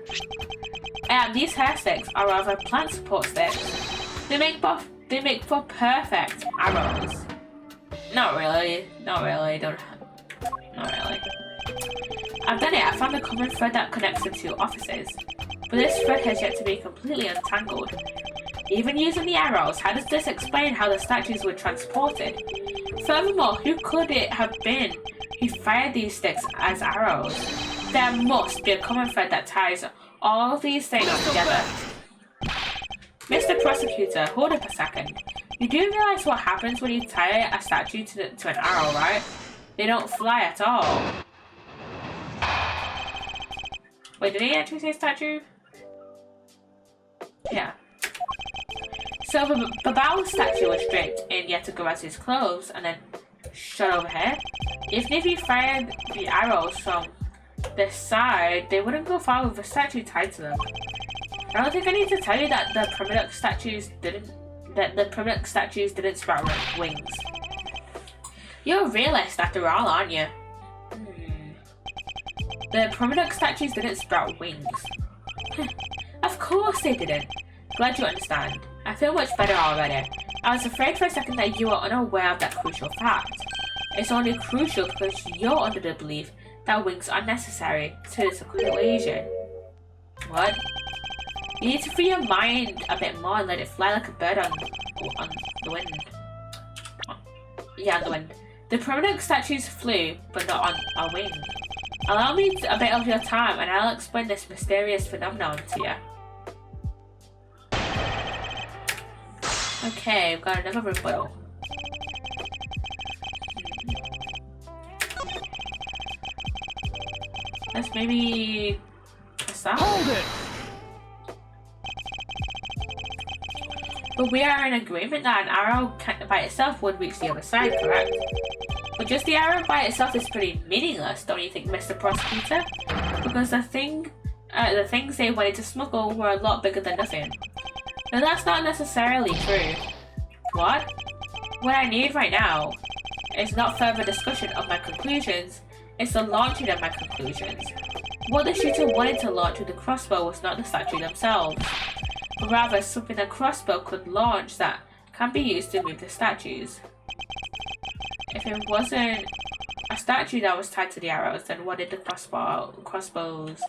These hair sticks are rather plant support sticks. They make for perfect arrows. Not really. Not really. I've done it. I found a common thread that connects the two offices, but this thread has yet to be completely untangled. Even using the arrows, how does this explain how the statues were transported? Furthermore, who could it have been who fired these sticks as arrows? There must be a common thread that ties all of these things together. Mr. Prosecutor, hold up a second. You do realize what happens when you tie a statue to an arrow, right? They don't fly at all. Wait, did he actually say statue? Yeah. So the Babel's statue was draped in Yetagarazu's clothes and then shot over here. Even if you fired the arrows from this side, they wouldn't go far with the statue tied to them. I don't think I need to tell you that the primitive statues didn't sprout wings. You're a realist after all, aren't you? The primitive statues didn't sprout wings. Of course they didn't. Glad you understand. I feel much better already. I was afraid for a second that you were unaware of that crucial fact. It's only crucial because you're under the belief that wings are necessary to this equation. What? You need to free your mind a bit more and let it fly like a bird on the wind. Yeah, on the wind. The primitive statues flew, but not on a wing. Allow me a bit of your time and I'll explain this mysterious phenomenon to you. Okay, we've got another rebuttal. Let's maybe press that. Hold it! But we are in agreement that an arrow by itself would reach the other side, correct? But just the arrow by itself is pretty meaningless, don't you think, Mr. Prosecutor? Because the things they wanted to smuggle were a lot bigger than nothing. Now that's not necessarily true. What? What I need right now is not further discussion of my conclusions, it's the launching of my conclusions. What the shooter wanted to launch with the crossbow was not the statue themselves, but rather something the crossbow could launch that can be used to move the statues. If it wasn't a statue that was tied to the arrows, then what did the crossbows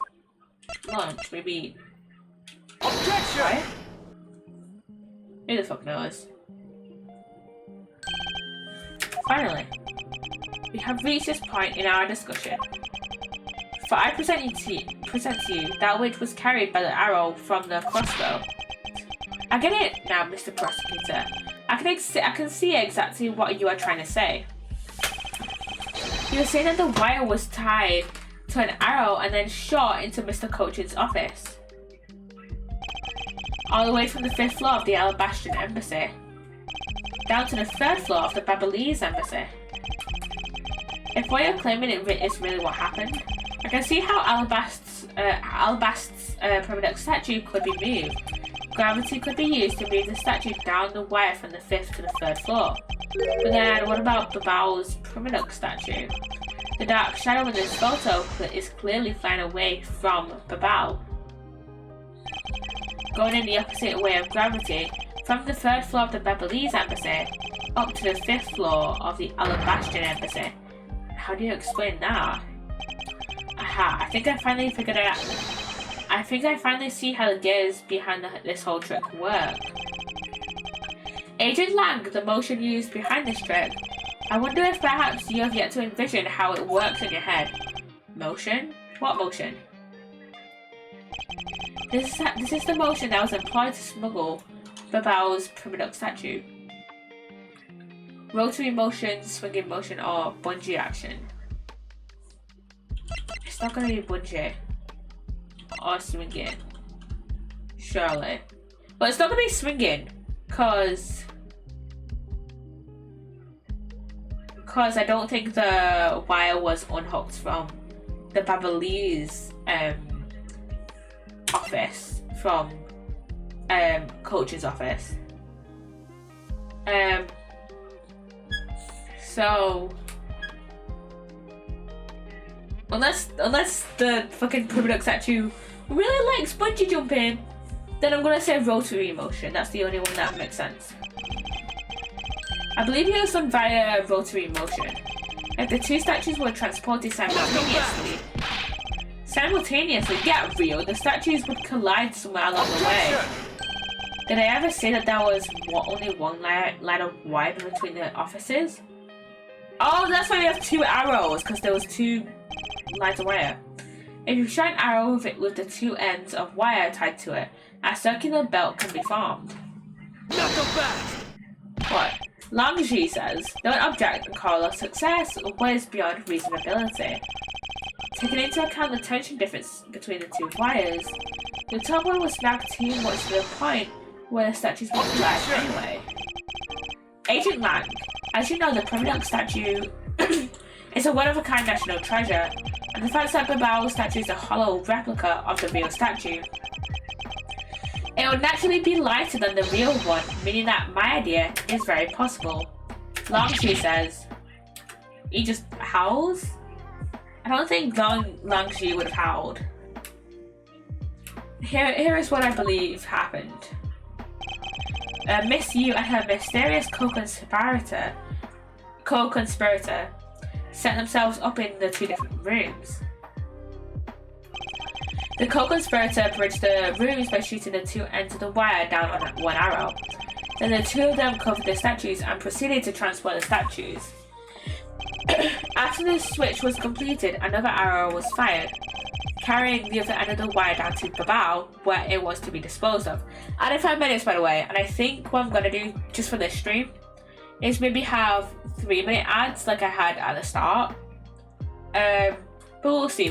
launch? Maybe... Objection! Right? Who the fuck knows? Finally, we have reached this point in our discussion. For I present to you that which was carried by the arrow from the crossbow. I get it now, Mr. Prosecutor. I can see exactly what you are trying to say. You are saying that the wire was tied to an arrow and then shot into Mr. Cochin's office. All the way from the 5th floor of the Alabastrian Embassy down to the 3rd floor of the Babylese Embassy. If what you're claiming is really what happened, I can see how Alabast's primitive statue could be moved. Gravity could be used to move the statue down the wire from the 5th to the 3rd floor. But then, what about Babel's primitive statue? The dark shadow in this photo is clearly flying away from Babao, going in the opposite way of gravity, from the 3rd floor of the Babylese Embassy up to the 5th floor of the Alabastrian Embassy. How do you explain that? Aha, I think I finally figured it out. I think I finally see how the gears behind this whole trick work. Agent Lang, the motion used behind this trick. I wonder if perhaps you have yet to envision how it works in your head. Motion? What motion? This is the motion that was employed to smuggle Babao's Primadux statue. Rotary motion, swinging motion, or bungee action. It's not gonna be bungee or swinging, surely. But it's not gonna be swinging, cause I don't think the wire was unhooked from the Babylese office, from coach's office. So unless the fucking Primadux statue really likes bungee jumping, then I'm gonna say rotary motion. That's the only one that makes sense. I believe it was done via rotary motion. If the two statues were transported simultaneously, get real, the statues would collide somewhere along the way. Did I ever say that there was only one line of wire between the offices? Oh, that's why we have 2 arrows, because there was 2 lines of wire. If you shine an arrow with the 2 ends of wire tied to it, a circular belt can be formed. Not so fast! What? Longji says, don't object and call a success was beyond reasonability. Taking into account the tension difference between the 2 wires, the top one was snagged too much to the point where the statues would collide anyway. Agent Lang, as you know, the Primadux statue is a one-of-a-kind national treasure, and the fact that Babao's statue is a hollow replica of the real statue. It would naturally be lighter than the real one, meaning that my idea is very possible. Longshi says. He just howls? I don't think Longshi would have howled. Here is what I believe happened. Miss Yu and her mysterious co-conspirator set themselves up in the 2 different rooms. The co-conspirator bridged the rooms by shooting the 2 ends of the wire down on 1 arrow. Then the 2 of them covered the statues and proceeded to transport the statues. After the switch was completed, another arrow was fired, carrying the other end of the wire down to Babao, where it was to be disposed of. And in 5 minutes, by the way, and I think what I'm gonna do just for this stream is maybe have 3-minute ads like I had at the start. But we'll see.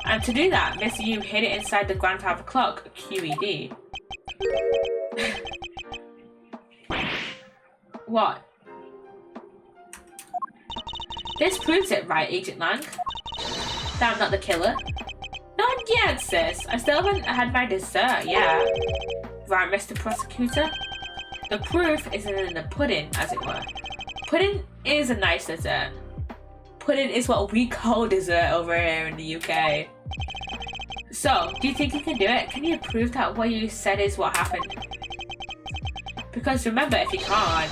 And to do that, Miss Yu hid it inside the grandfather clock, QED. What? This proves it, right, Agent Lang? That I'm not the killer? Not yet, sis. I still haven't had my dessert yet. Right, Mr. Prosecutor? The proof isn't in the pudding, as it were. Pudding is a nice dessert. Pudding is what we call dessert over here in the UK. So, do you think you can do it? Can you prove that what you said is what happened? Because remember, if you can't,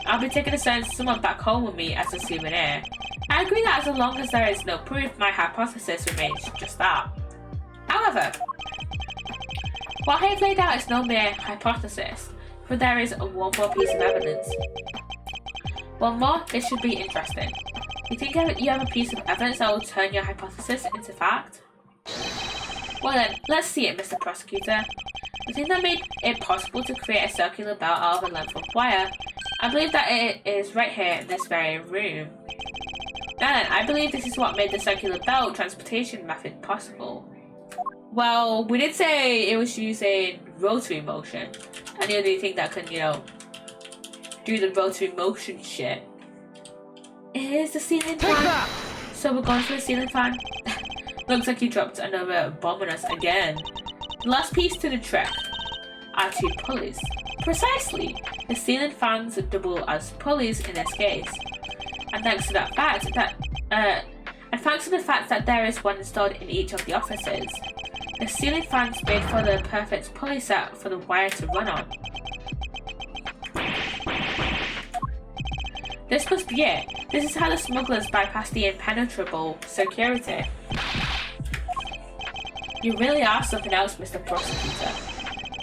I'll be taking a certain someone back home with me as a souvenir. I agree that as long as there is no proof, my hypothesis remains just that. However, what I have laid out is no mere hypothesis, for there is one more piece of evidence. One more, this should be interesting. You think you have a piece of evidence that will turn your hypothesis into fact? Well then, let's see it, Mr. Prosecutor. The thing that made it possible to create a circular belt out of a length of wire, I believe that it is right here in this very room. Now then, I believe this is what made the circular belt transportation method possible. Well, we did say it was using rotary motion, and the only thing that can, do the rotary motion shit is the ceiling fan. So we're going for the ceiling fan. Looks like you dropped another bomb on us again. The last piece to the trick are 2 pulleys. Precisely! The ceiling fans double as pulleys in this case. And thanks to that fact, And thanks to the fact that there is one installed in each of the offices, the ceiling fans made for the perfect pulley set for the wire to run on. This must be it. This is how the smugglers bypass the impenetrable security. You really are something else, Mr. Prosecutor.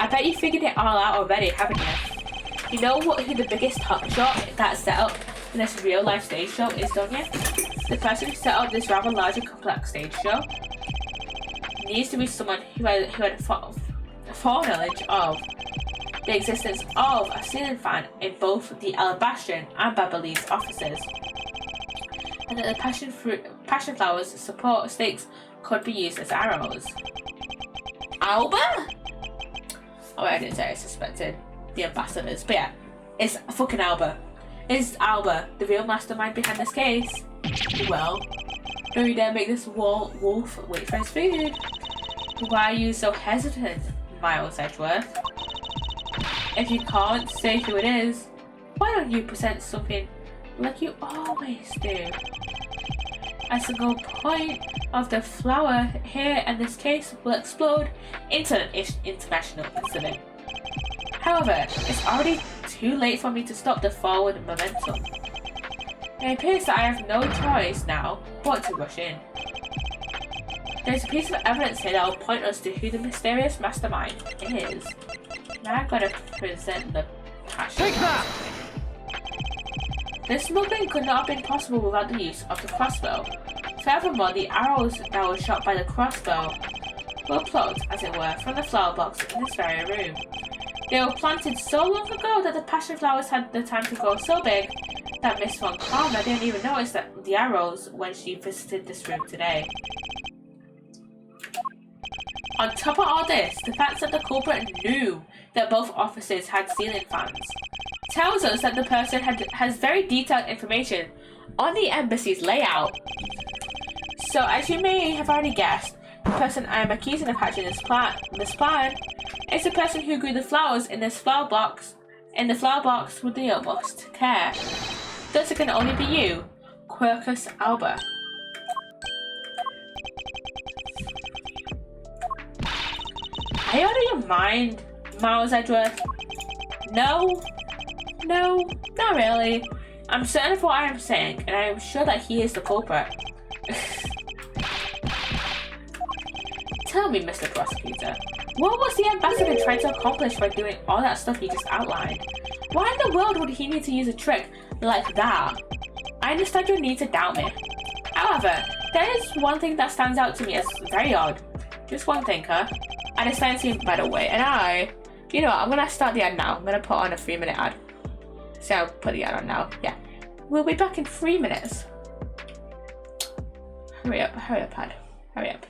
I bet you figured it all out already, haven't you? You know who the biggest hotshot that's set up in this real-life stage show is, don't you? The person who set up this rather large and complex stage show needs to be someone who had foreknowledge of the existence of a ceiling fan in both the Alabastion and Babylon's offices, and that the passion flowers support stakes could be used as arrows. Alba? Oh, I didn't say I suspected the ambassadors, but yeah, it's fucking Alba. Is Alba the real mastermind behind this case? Well, don't you dare make this wolf wait for his food. Why are you so hesitant, Miles Edgeworth? If you can't say who it is, why don't you present something like you always do? A single point of the flower here in this case will explode into an international incident. However, it's already too late for me to stop the forward momentum. It appears that I have no choice now but to rush in. There's a piece of evidence here that will point us to who the mysterious mastermind is. Now I've got to present the passion. Take that! This smuggling could not have been possible without the use of the crossbow. Furthermore, the arrows that were shot by the crossbow were plucked, as it were, from the flower box in this very room. They were planted so long ago that the passion flowers had the time to grow so big that Miss Von Karma didn't even notice that the arrows when she visited this room today. On top of all this, the fact that the culprit knew that both offices had ceiling fans tells us that the person has very detailed information on the embassy's layout. So, as you may have already guessed, the person I am accusing of hatching this plan is the person who grew the flowers in this flower box with the utmost care. Thus, it can only be you, Quercus Alba. Are you out of your mind, Miles Edgeworth? No, not really. I'm certain of what I am saying, and I am sure that he is the culprit. Tell me, Mr. Prosecutor, what was the ambassador trying to accomplish by doing all that stuff you just outlined? Why in the world would he need to use a trick like that? I understand your need to doubt me. However, there is one thing that stands out to me as very odd. Just one thing, huh? And it's time to see by the way, and you know what, I'm gonna start the ad now. I'm gonna put on a 3-minute ad. So I'll put the ad on now, yeah. We'll be back in 3 minutes. Hurry up, ad. Hurry up.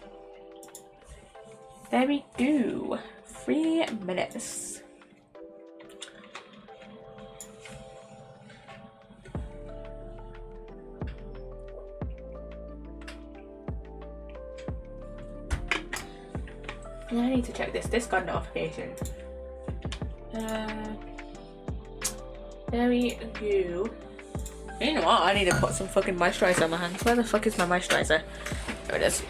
There we go. 3 minutes. And I need to check this Discord notification. There we go. You know what? I need to put some fucking moisturizer on my hands. Where the fuck is my moisturizer? There it is.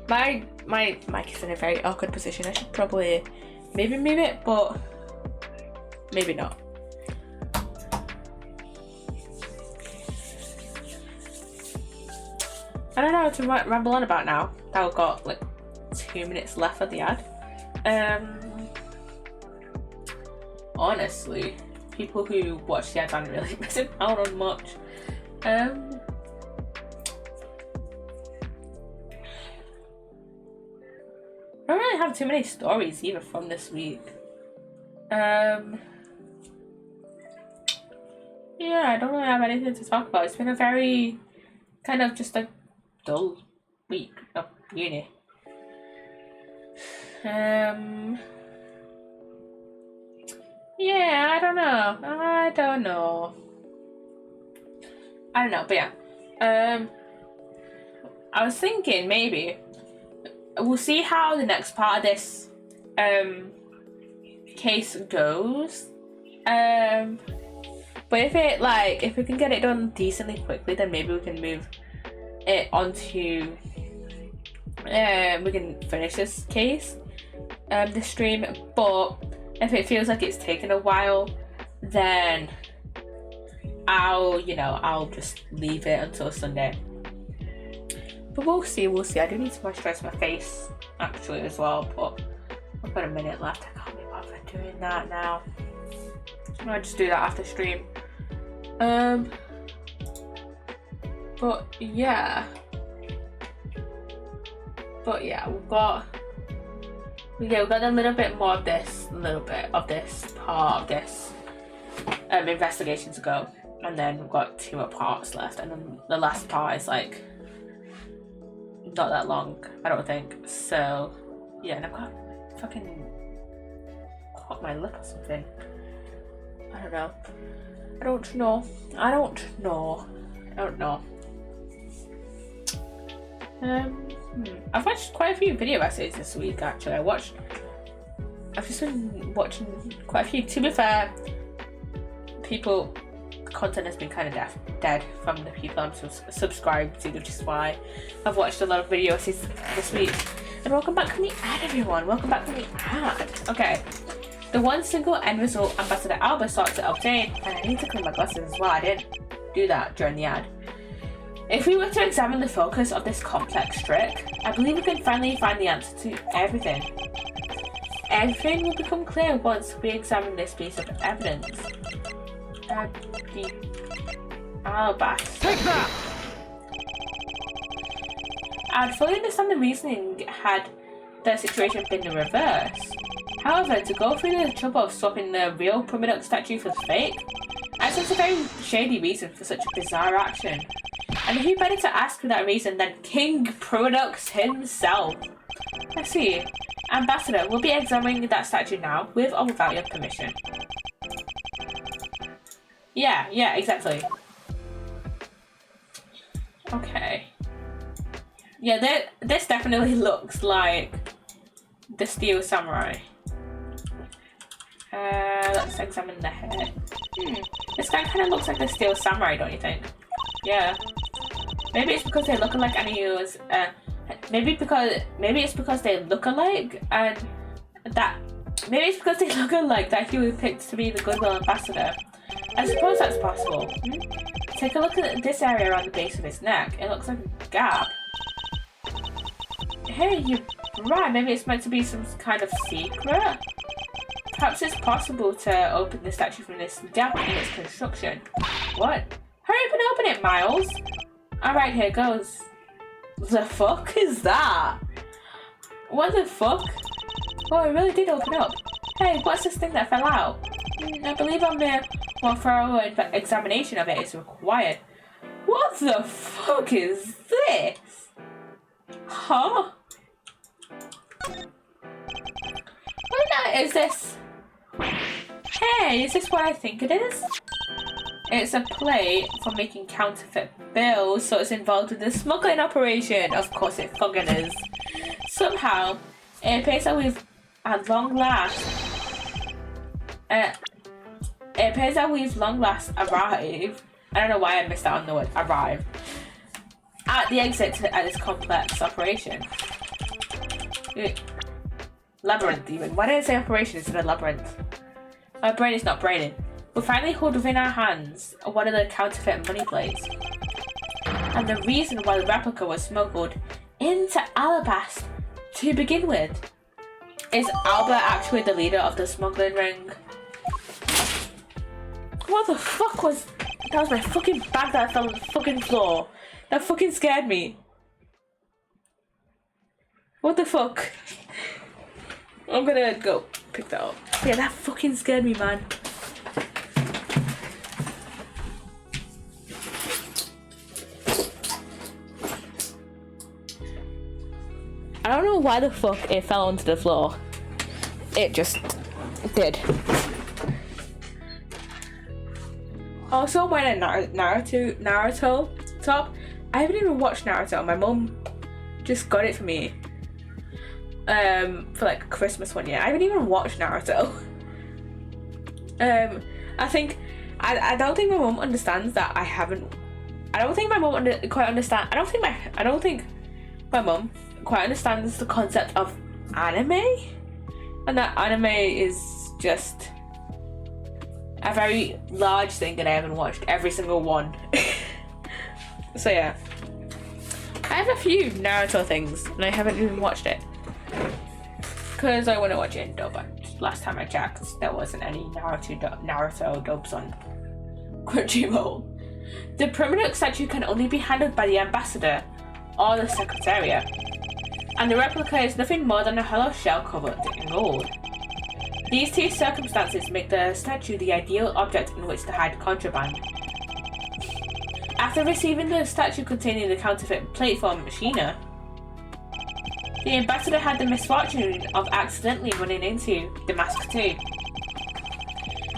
My mic is in a very awkward position. I should probably maybe move it, but maybe not. I don't know what to ramble on about now. I've got like 2 minutes left of the ad. Honestly, people who watch the ad aren't really missing out on much. I don't really have too many stories either from this week. Yeah, I don't really have anything to talk about. It's been a very kind of just a dull week of uni. Yeah, I don't know, but yeah. I was thinking maybe we'll see how the next part of this case goes. But if we can get it done decently quickly, then maybe we can move it onto we can finish this case, this stream. But if it feels like it's taken a while, then I'll just leave it until Sunday. But we'll see. I do need to moisturize my face actually as well, but I've got a minute left. I can't be bothered doing that now. I'll just do that after stream. But yeah, we've got a little bit of this part of this investigation to go, and then we've got 2 more parts left, and then the last part is like not that long, I don't think. So yeah, and I've got fucking caught my lip or something. I don't know. I've watched quite a few video essays this week actually. I've just been watching quite a few. To be fair, content has been kind of dead from the people I'm subscribed to, which is why I've watched a lot of video essays this week. And welcome back from the ad, everyone. Welcome back from the ad. Okay. The one single end result Ambassador Alba sought to obtain, and I need to clean my glasses as well. I didn't do that during the ad. If we were to examine the focus of this complex trick, I believe we can finally find the answer to everything. Everything will become clear once we examine this piece of evidence. The alabaster. Take that! I'd fully understand the reasoning had the situation been the reverse. However, to go through the trouble of swapping the real Promidux statue for the fake, I sense a very shady reason for such a bizarre action. And who better to ask for that reason than King Promidux himself? I see. Ambassador, we'll be examining that statue now, with or without your permission. Yeah, exactly. Okay. Yeah, this definitely looks like the Steel Samurai. Let's examine the head. This guy kind of looks like the Steel Samurai, don't you think? Yeah. Maybe it's because they look alike and he was, maybe it's because they look alike and that, maybe it's because they look alike that he was picked to be the Goodwill Ambassador. I suppose that's possible. Take a look at this area around the base of his neck. It looks like a gap. Hey, you're right. Maybe it's meant to be some kind of secret. Perhaps it's possible to open the statue from this gap in its construction. What? Hurry up and open it, Miles. Alright, here goes. The fuck is that? What the fuck? Oh, it really did open up. Hey, what's this thing that fell out? I believe a more thorough examination of it is required. What the fuck is this? Huh? What is this? Hey, is this what I think it is? It's a plate for making counterfeit bills, so it's involved with the smuggling operation. Of course it fucking is. Somehow, it appears that we've at long last arrived. I don't know why I missed out on the word arrive. At the exit at this complex operation. Labyrinth even. Why did I say operation instead of labyrinth? My brain is not braining. We finally hold within our hands one of the counterfeit money plates. And the reason why the replica was smuggled into Alabast to begin with. Is Alba actually the leader of the smuggling ring? What the fuck was... That was my fucking bag that fell on the fucking floor. That fucking scared me. What the fuck? I'm gonna go pick that up. Yeah, that fucking scared me, man. I don't know why the fuck it fell onto the floor. It just did. Also, when a Naruto top. I haven't even watched Naruto. My mum just got it for me. For like Christmas one year. I haven't even watched Naruto. I think I don't think my mum understands that I haven't. I don't think my mum quite understand. I don't think my mum quite understands the concept of anime, and that anime is just a very large thing, and I haven't watched every single one. So yeah, I have a few Naruto things, and I haven't even watched it because I want to watch it in dub. Last time I checked, there wasn't any Naruto dubs on Crunchyroll. The permanent statue can only be handled by the ambassador or the secretariat, and the replica is nothing more than a hollow shell covered in gold. These two circumstances make the statue the ideal object in which to hide contraband. After receiving the statue containing the counterfeit plate from Machina, the ambassador had the misfortune of accidentally running into Damask II.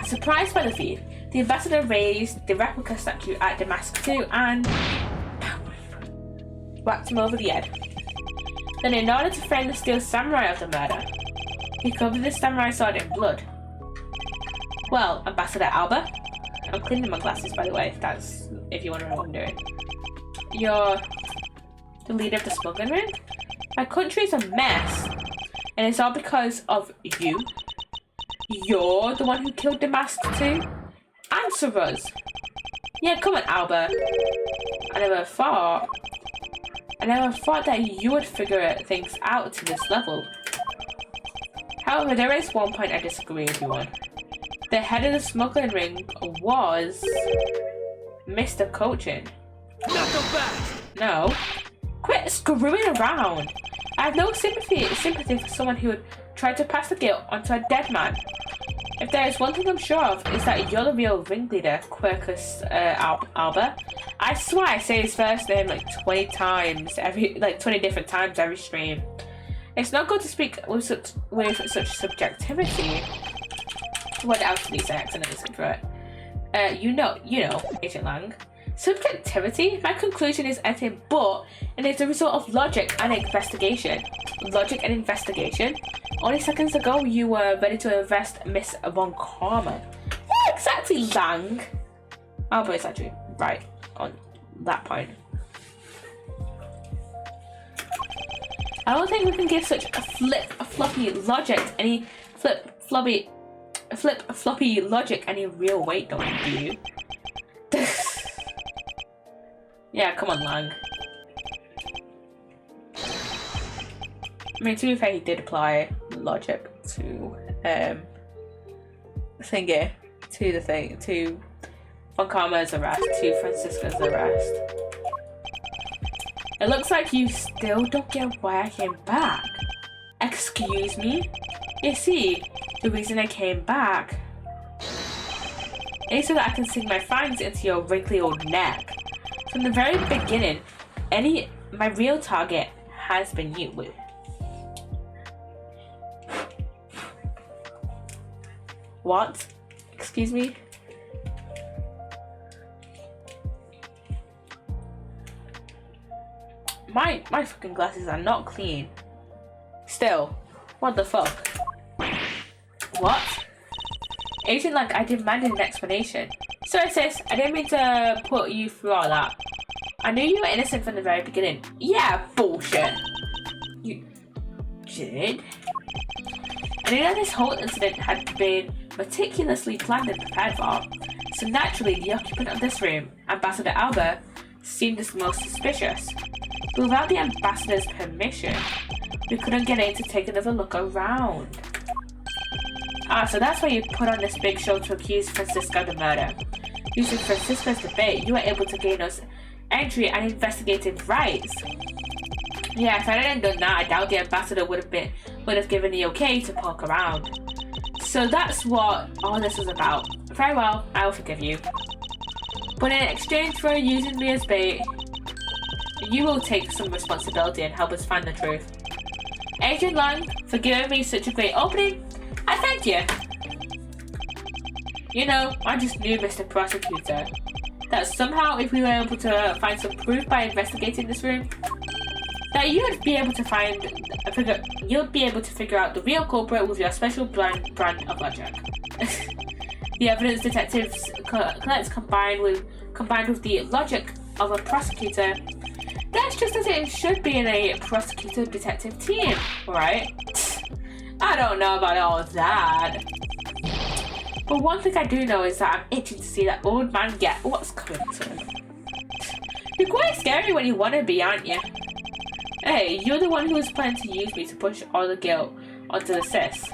Surprised by the thief, the ambassador raised the replica statue at Damask II and whacked him over the head. Then, in order to frame the steel samurai of the murder, he covered the samurai sword in blood. Well, Ambassador Alba, I'm cleaning my glasses, by the way, if you want to know what I'm doing. You're the leader of the smuggling ring? My country is a mess, and it's all because of you. You're the one who killed Damask II? Answer us! Yeah, come on, Alba. I never thought that you would figure things out to this level. However, there is one point I disagree with you on. The head of the smuggling ring was Mr. Cochin. Not so fast! No. Quit screwing around. I have no sympathy for someone who would try to pass the guilt onto a dead man. If there is one thing I'm sure of, is that you're the real ringleader, Quercus Alba. I swear I say his first name like 20 different times every stream. It's not good to speak with such subjectivity. What else did he say? I accidentally said for it. You know, Agent Lang. Subjectivity? My conclusion is anything but, and it's a result of logic and investigation. Logic and investigation? Only seconds ago you were ready to arrest Miss Von Karma. Yeah, exactly, Lang. Alba is actually right on that point. I don't think we can give such a floppy logic any real weight, don't you? Yeah, come on, Lang. I mean, to be fair, he did apply logic to to Von Karma's arrest, to Francisca's arrest. It looks like you still don't get why I came back. Excuse me? You see, the reason I came back is so that I can sink my fangs into your wrinkly old neck. From the very beginning, my real target has been you. What? Excuse me? My fucking glasses are not clean. Still, what the fuck? What? Agent, like, I demanded an explanation. Sorry sis, I didn't mean to put you through all that. I knew you were innocent from the very beginning. Yeah, bullshit. You did? I knew that this whole incident had been meticulously planned and prepared for. So naturally, the occupant of this room, Ambassador Alba, seemed the most suspicious. But without the ambassador's permission, we couldn't get in to take another look around. Ah, so that's why you put on this big show to accuse Francisco of the murder. Using Francisco's debate, you were able to gain us entry and investigative rights. Yeah, if I hadn't done that, I doubt the ambassador would have given the okay to poke around. So that's what all this was about. Very well, I will forgive you. But in exchange for using me as bait, you will take some responsibility and help us find the truth. Agent Lang, for giving me such a great opening, I thank you. You know, I just knew, Mr. Prosecutor, that somehow if we were able to find some proof by investigating this room, that you'd be able to figure out the real culprit with your special brand of logic. The evidence detectives collects combined with the logic of a prosecutor, that's just as it should be in a prosecutor-detective team, right? I don't know about all of that. But one thing I do know is that I'm itching to see that old man get what's coming to him. You're quite scary when you want to be, aren't you? Hey, you're the one who was planning to use me to push all the guilt onto the sis.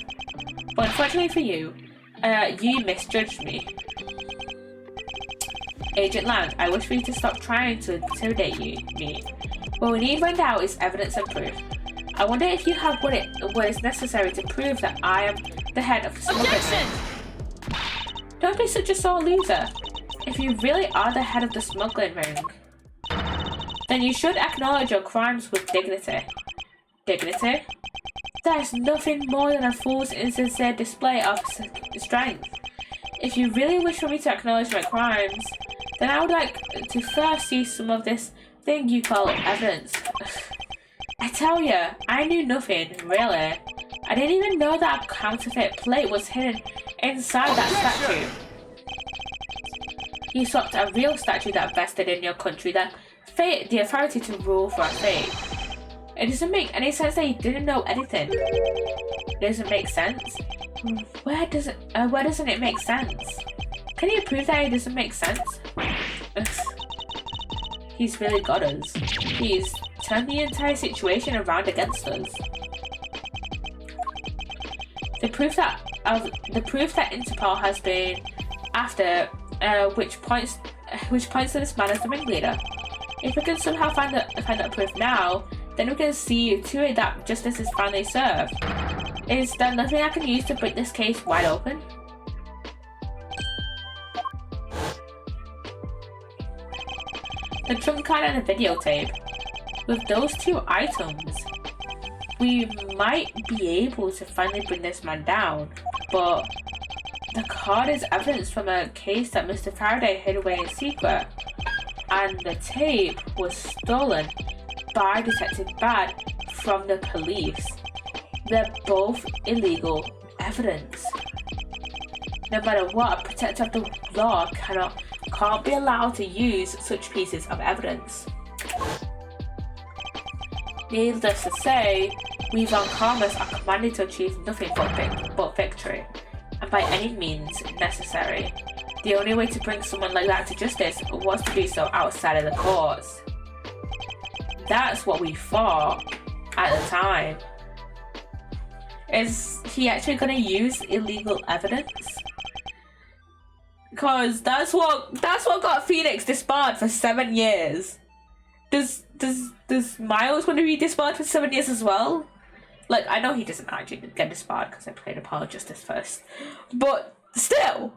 But unfortunately for you, you misjudged me. Agent Lang, I wish for you to stop trying to intimidate me. What we need right now is evidence and proof. I wonder if you have what is necessary to prove that I am the head of the smuggling ring. Don't be such a sore loser. If you really are the head of the smuggling ring, then you should acknowledge your crimes with dignity. Dignity? That is nothing more than a fool's insincere display of strength. If you really wish for me to acknowledge my crimes, then I would like to first see some of this thing you call evidence. I tell you, I knew nothing, really. I didn't even know that a counterfeit plate was hidden inside that statue. You swapped a real statue that vested in your country the authority to rule for a fate. It doesn't make any sense that you didn't know anything. It doesn't make sense? Where doesn't it make sense? Can you prove that it doesn't make sense? He's really got us. He's turned the entire situation around against us. The proof that Interpol has been after, which points to this man as the ringleader. If we can somehow find that proof now, then we can see to it that justice is finally served. Is there nothing I can use to break this case wide open? The trump card and a videotape. With those two items, we might be able to finally bring this man down, but the card is evidence from a case that Mr. Faraday hid away in secret, and the tape was stolen by Detective Bad from the police. They're both illegal evidence. No matter what, a protector of the law can't be allowed to use such pieces of evidence. Needless to say, we Von Karmas are commanded to achieve nothing but victory, and by any means necessary. The only way to bring someone like that to justice was to do so outside of the courts. That's what we thought at the time. Is he actually going to use illegal evidence? Because that's what got Phoenix disbarred for 7 years. Does Miles want to be disbarred for 7 years as well? Like, I know he doesn't actually get disbarred because I played Apollo Justice first, but still,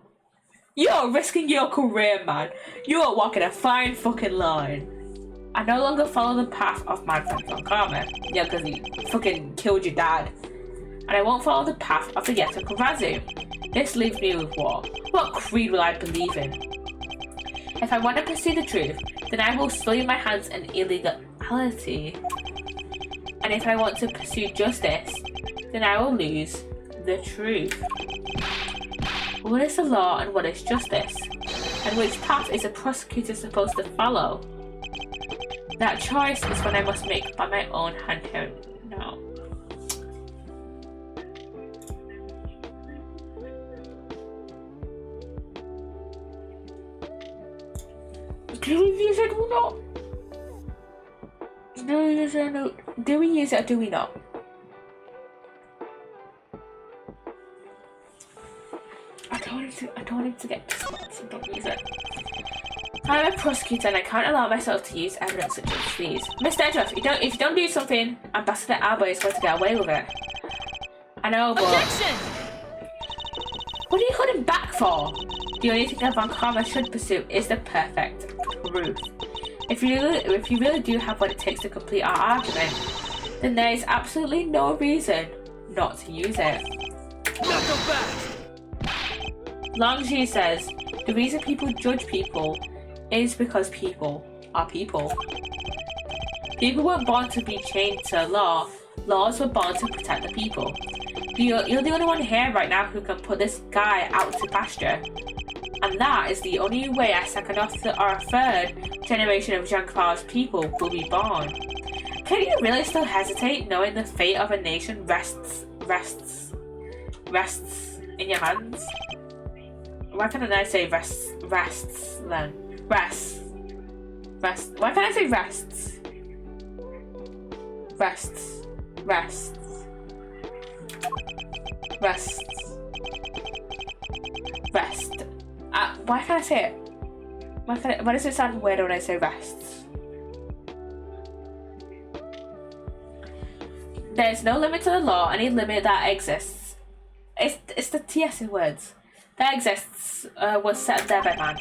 you're risking your career, man. You are walking a fine fucking line. I no longer follow the path of my friend Von Karma. Yeah, because he fucking killed your dad. And I won't follow the path of the Yeto Kovazu. This leaves me with what? What creed will I believe in? If I want to pursue the truth, then I will soil my hands in illegality. And if I want to pursue justice, then I will lose the truth. What is the law and what is justice? And which path is a prosecutor supposed to follow? That choice is one I must make by my own hand here now. Do we use it or not? Do we use it or do we not? I don't want him to get pissed off, so don't use it. I'm a prosecutor and I can't allow myself to use evidence such as these. Mr. Edgeworth, if you don't do something, Ambassador Alba is going to get away with it. I know, but... Objection! What are you holding back for? The only thing that Von Karma should pursue is the perfect proof. If you really do have what it takes to complete our argument, then there is absolutely no reason not to use it. Not go back! Longji says, the reason people judge people is because people are people. People weren't born to be chained to law. Laws were born to protect the people. You're the only one here right now who can put this guy out to pasture. And that is the only way a second or a third generation of Jean-Claude's people will be born. Can you really still hesitate knowing the fate of a nation rests in your hands? Why can't I say rests then? Rests. Why can't I say rests? Rests. Rest. Why can't I say it? Why does it sound weird when I say rests? There's no limit to the law. Any limit that exists. It's the TS in words. That exists was set there by man.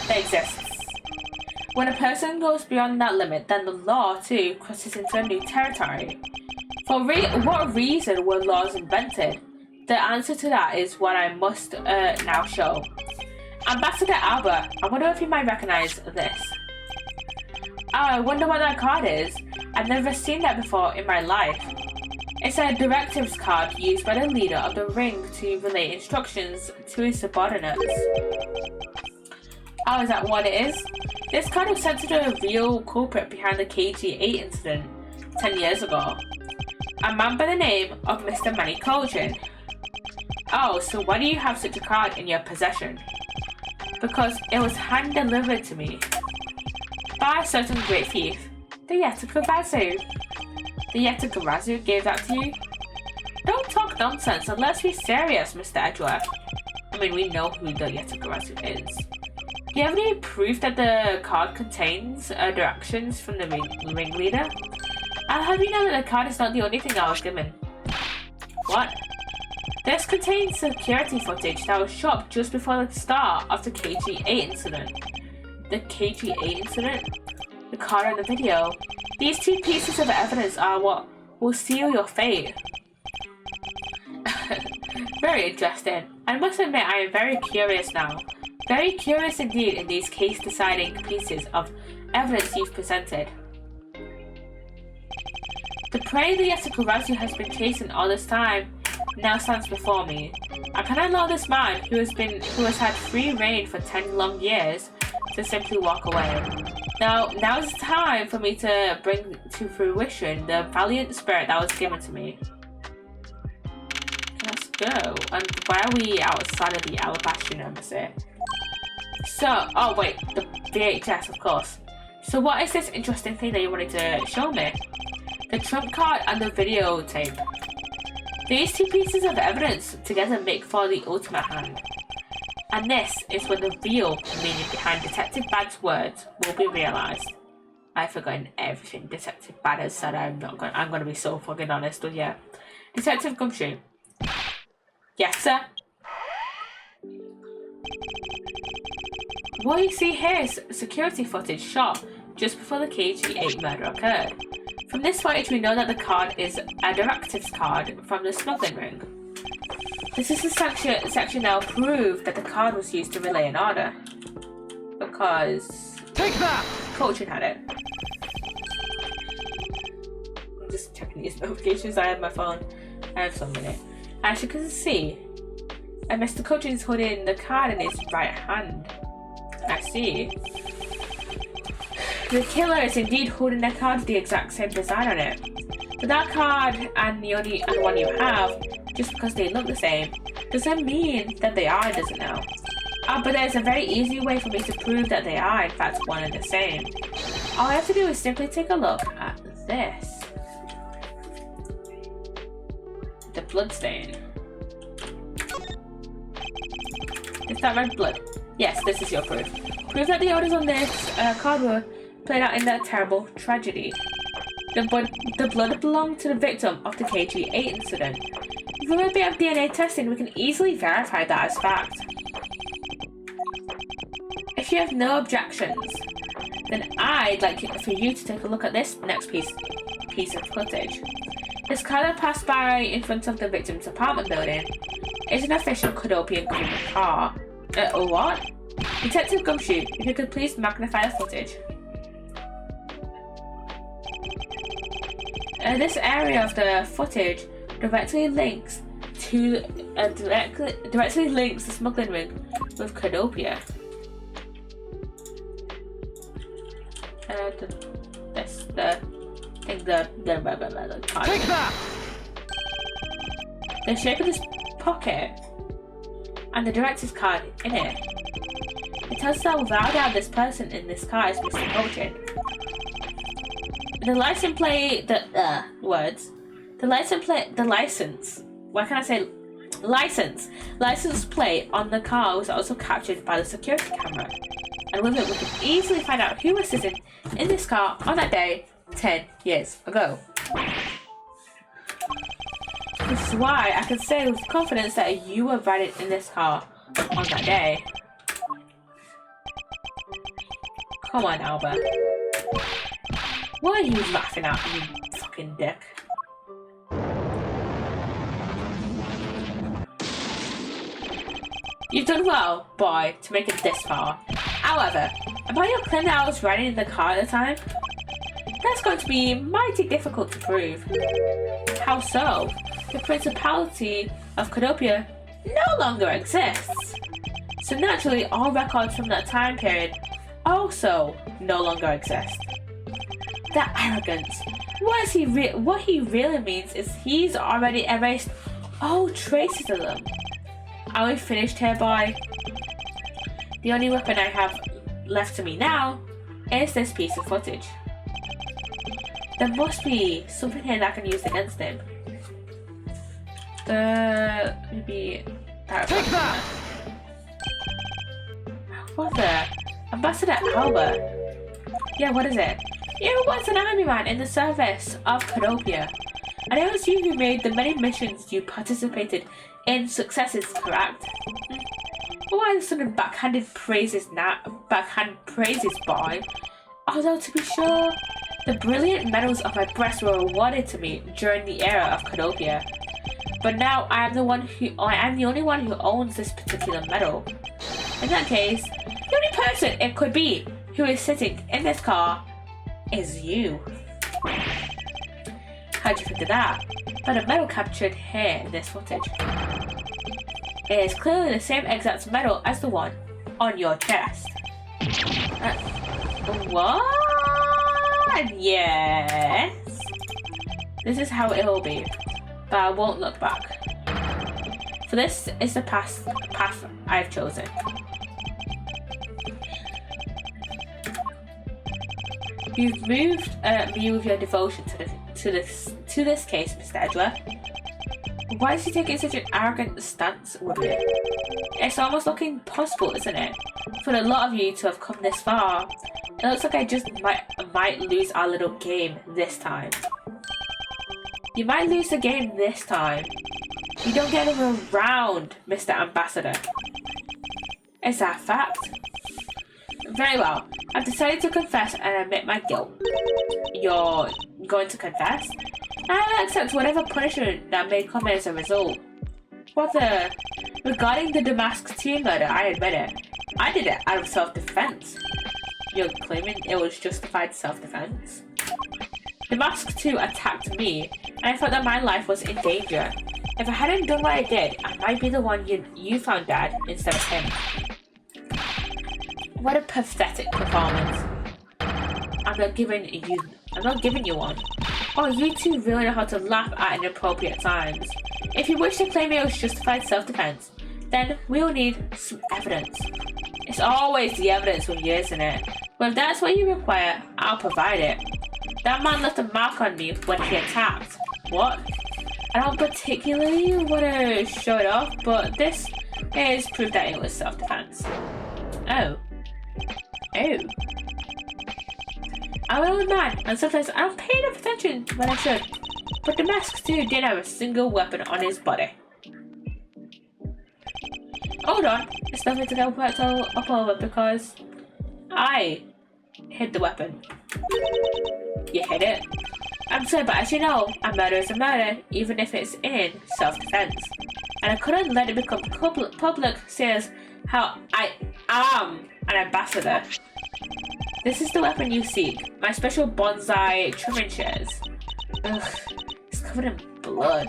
That exists. When a person goes beyond that limit, then the law too crosses into a new territory. For what reason were laws invented? The answer to that is what I must now show. Ambassador Albert, I wonder if you might recognize this. I wonder what that card is. I've never seen that before in my life. It's a directives card used by the leader of the ring to relay instructions to his subordinates. Oh, is that what it is? This card was sent to the real culprit behind the KG8 incident 10 years ago. A man by the name of Mr. Manny Colchin. Oh, so why do you have such a card in your possession? Because it was hand-delivered to me by a certain great thief, the Yetagarazu. The Yetagarazu gave that to you? Don't talk nonsense and let's be serious, Mr. Edgeworth. I mean, we know who the Yetagarazu is. Do you have any proof that the card contains directions from the ringleader? I'll have you know that the card is not the only thing I was given. What? This contains security footage that was shot just before the start of the KG8 incident. The KG8 incident? The card and the video. These two pieces of evidence are what will seal your fate. Very interesting. I must admit I am very curious now. Very curious indeed in these case-deciding pieces of evidence you've presented. The prey the Yetagarazu has been chasing all this time now stands before me. I cannot allow this man who has had free reign for 10 long years to simply walk away. Now is the time for me to bring to fruition the valiant spirit that was given to me. Let's go. And why are we outside of the Alabaster Embassy? So, oh wait, the VHS, of course. So what is this interesting thing that you wanted to show me? The trump card and the videotape. These two pieces of evidence together make for the ultimate hand. And this is when the real meaning behind Detective Bad's words will be realised. I've forgotten everything Detective Bad has said. I'm gonna be so fucking honest with you. Detective Gumshoe. Yes, sir? What you see here is security footage shot just before the KG8 murder occurred. From this footage we know that the card is a directives card from the smuggling ring. This is the section that will prove that the card was used to relay an order. Because... Take that! Colchin had it. I'm just checking these notifications. I have my phone. I have some in it. As you can see, Mr. Colchin is holding the card in his right hand. I see. The killer is indeed holding a card with the exact same design on it. But that card and the one you have, just because they look the same, doesn't mean that they are, does it now? But there's a very easy way for me to prove that they are in fact one and the same. All I have to do is simply take a look at this. The bloodstain. Is that red blood? Yes, this is your proof. Prove that the orders on this card were played out in that terrible tragedy. The blood belonged to the victim of the KG8 incident. With a bit of DNA testing, we can easily verify that as fact. If you have no objections, then I'd like for you to take a look at this next piece of footage. This car that passed by in front of the victim's apartment building is an official Cadopian government car. What? Detective Gumshoe, if you could please magnify the footage. This area of the footage directly links to directly links the smuggling ring with Canopia. Take that! The shape of this pocket and the director's card in it. It tells us that without doubt this person in this car is Mr. Coaching. The license plate, license plate on the car was also captured by the security camera. And with it we can easily find out who was sitting in this car on that day 10 years ago. This is why I can say with confidence that you were riding in this car on that day. Come on, Albert. What are you laughing at, you fucking dick? You've done well, boy, to make it this far. However, about your claim that I was riding in the car at the time, that's going to be mighty difficult to prove. How so? The Principality of Canopia no longer exists. So naturally, all records from that time period also no longer exist. That arrogance. What he really means is he's already erased all traces of them. Are we finished here, boy? The only weapon I have left to me now is this piece of footage. There must be something here that I can use against him. Maybe that. Take that! What the? Ambassador Albert? Yeah, what is it? You were once an army man in the service of Canopia. And it was you who made the many missions you participated in successes, correct? Why the sudden backhanded praises, boy? Although to be sure, the brilliant medals of my breast were awarded to me during the era of Canopia. But now I am the only one who owns this particular medal. In that case, the only person it could be who is sitting in this car is you. How'd you think of that? But a medal captured here in this footage. It is clearly the same exact medal as the one on your chest. What? Yes. This is how it will be, but I won't look back. For this is the path I've chosen. You've moved me with your devotion to this case, Mr. Edgeworth. Why is he taking such an arrogant stance with it? It's almost looking impossible, isn't it? For a lot of you to have come this far. It looks like I just might lose our little game this time. You might lose the game this time. You don't get another round, Mr. Ambassador. Is that a fact? Very well. I've decided to confess and admit my guilt. You're going to confess? I'll accept whatever punishment that may come as a result. Regarding the Damascus 2 murder, I admit it. I did it out of self-defense. You're claiming it was justified self-defense? Damascus 2 attacked me, and I felt that my life was in danger. If I hadn't done what I did, I might be the one you found dead instead of him. What a pathetic performance. I'm not giving you one. Oh, you two really know how to laugh at inappropriate times. If you wish to claim it was justified self-defense, then we'll need some evidence. It's always the evidence with you, isn't it? Well, if that's what you require, I'll provide it. That man left a mark on me when he attacked. What? I don't particularly want to show it off, but this is proof that it was self-defense. Oh. I'm an old man, and sometimes I don't pay enough attention when I should. But the mask too didn't have a single weapon on his body. Hold on, it's nothing to go up over because I hid the weapon. You hid it? I'm sorry, but as you know, a murder is a murder, even if it's in self-defense. And I couldn't let it become public seeing as how I am an ambassador. This is the weapon you seek, my special bonsai trimming shears. Ugh, it's covered in blood.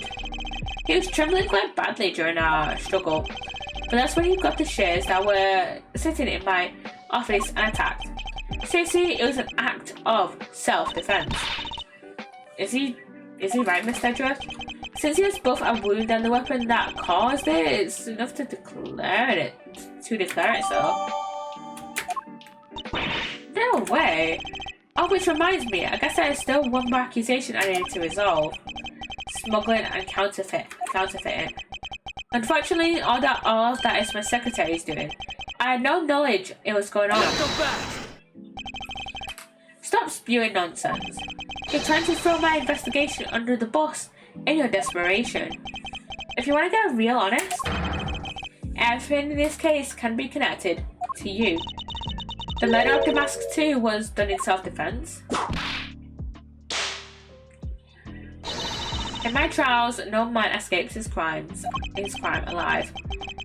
He was trembling quite badly during our struggle, but that's when he got the shares that were sitting in my office and attacked. Seriously, it was an act of self-defense. Is he right, Mr. Edgeworth? Since he has both a wound and the weapon that caused it, it's enough to declare it so. No way. Oh, which reminds me, I guess there is still one more accusation I need to resolve. Smuggling and counterfeiting. Unfortunately, all that is my secretary's doing. I had no knowledge it was going on. Stop spewing nonsense. You're trying to throw my investigation under the bus in your desperation. If you want to get real honest, everything in this case can be connected to you. The murder of Damask 2 was done in self-defense. In my trials, no man escapes his crime alive.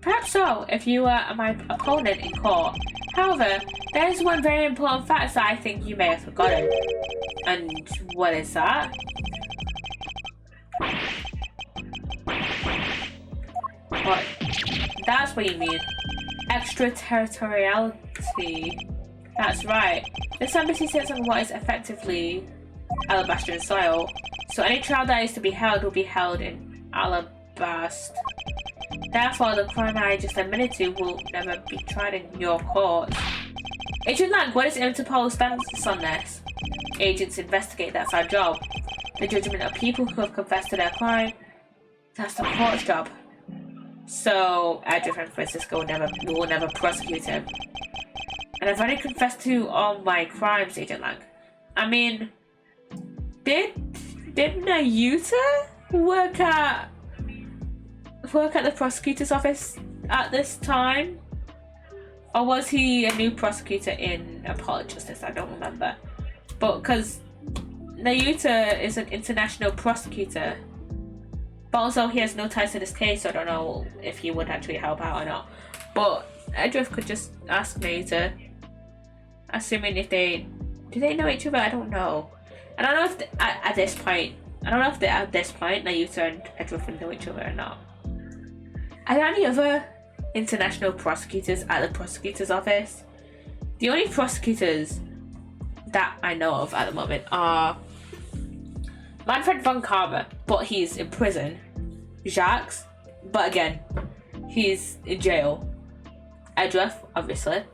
Perhaps so, if you were my opponent in court. However, there is one very important fact that I think you may have forgotten. And what is that? What? That's what you mean. Extraterritoriality. That's right. This embassy sits on what is effectively Alabastrian soil. So any trial that is to be held will be held in Alabast. Therefore, the crime I just admitted to will never be tried in your court. Agent Lang, what is Interpol's stance on this? Agents investigate, that's our job. The judgment of people who have confessed to their crime, that's the court's job. So, Edgeworth and Francisco will never prosecute him. And I've already confessed to all my crimes, Agent Lang. I mean, did Nayuta work at the prosecutor's office at this time? Or was he a new prosecutor in Appellate Justice? I don't remember. But because Nayuta is an international prosecutor, but also he has no ties to this case, so I don't know if he would actually help out or not. But Edgeworth could just ask Nayuta, assuming do they know each other? I don't know. I don't know if at this point Nayuta and Edgeworth know each other or not. Are there any other international prosecutors at the prosecutor's office? The only prosecutors that I know of at the moment are Manfred von Karma, but he's in prison. Jacques, but again, he's in jail. Edgeworth, obviously.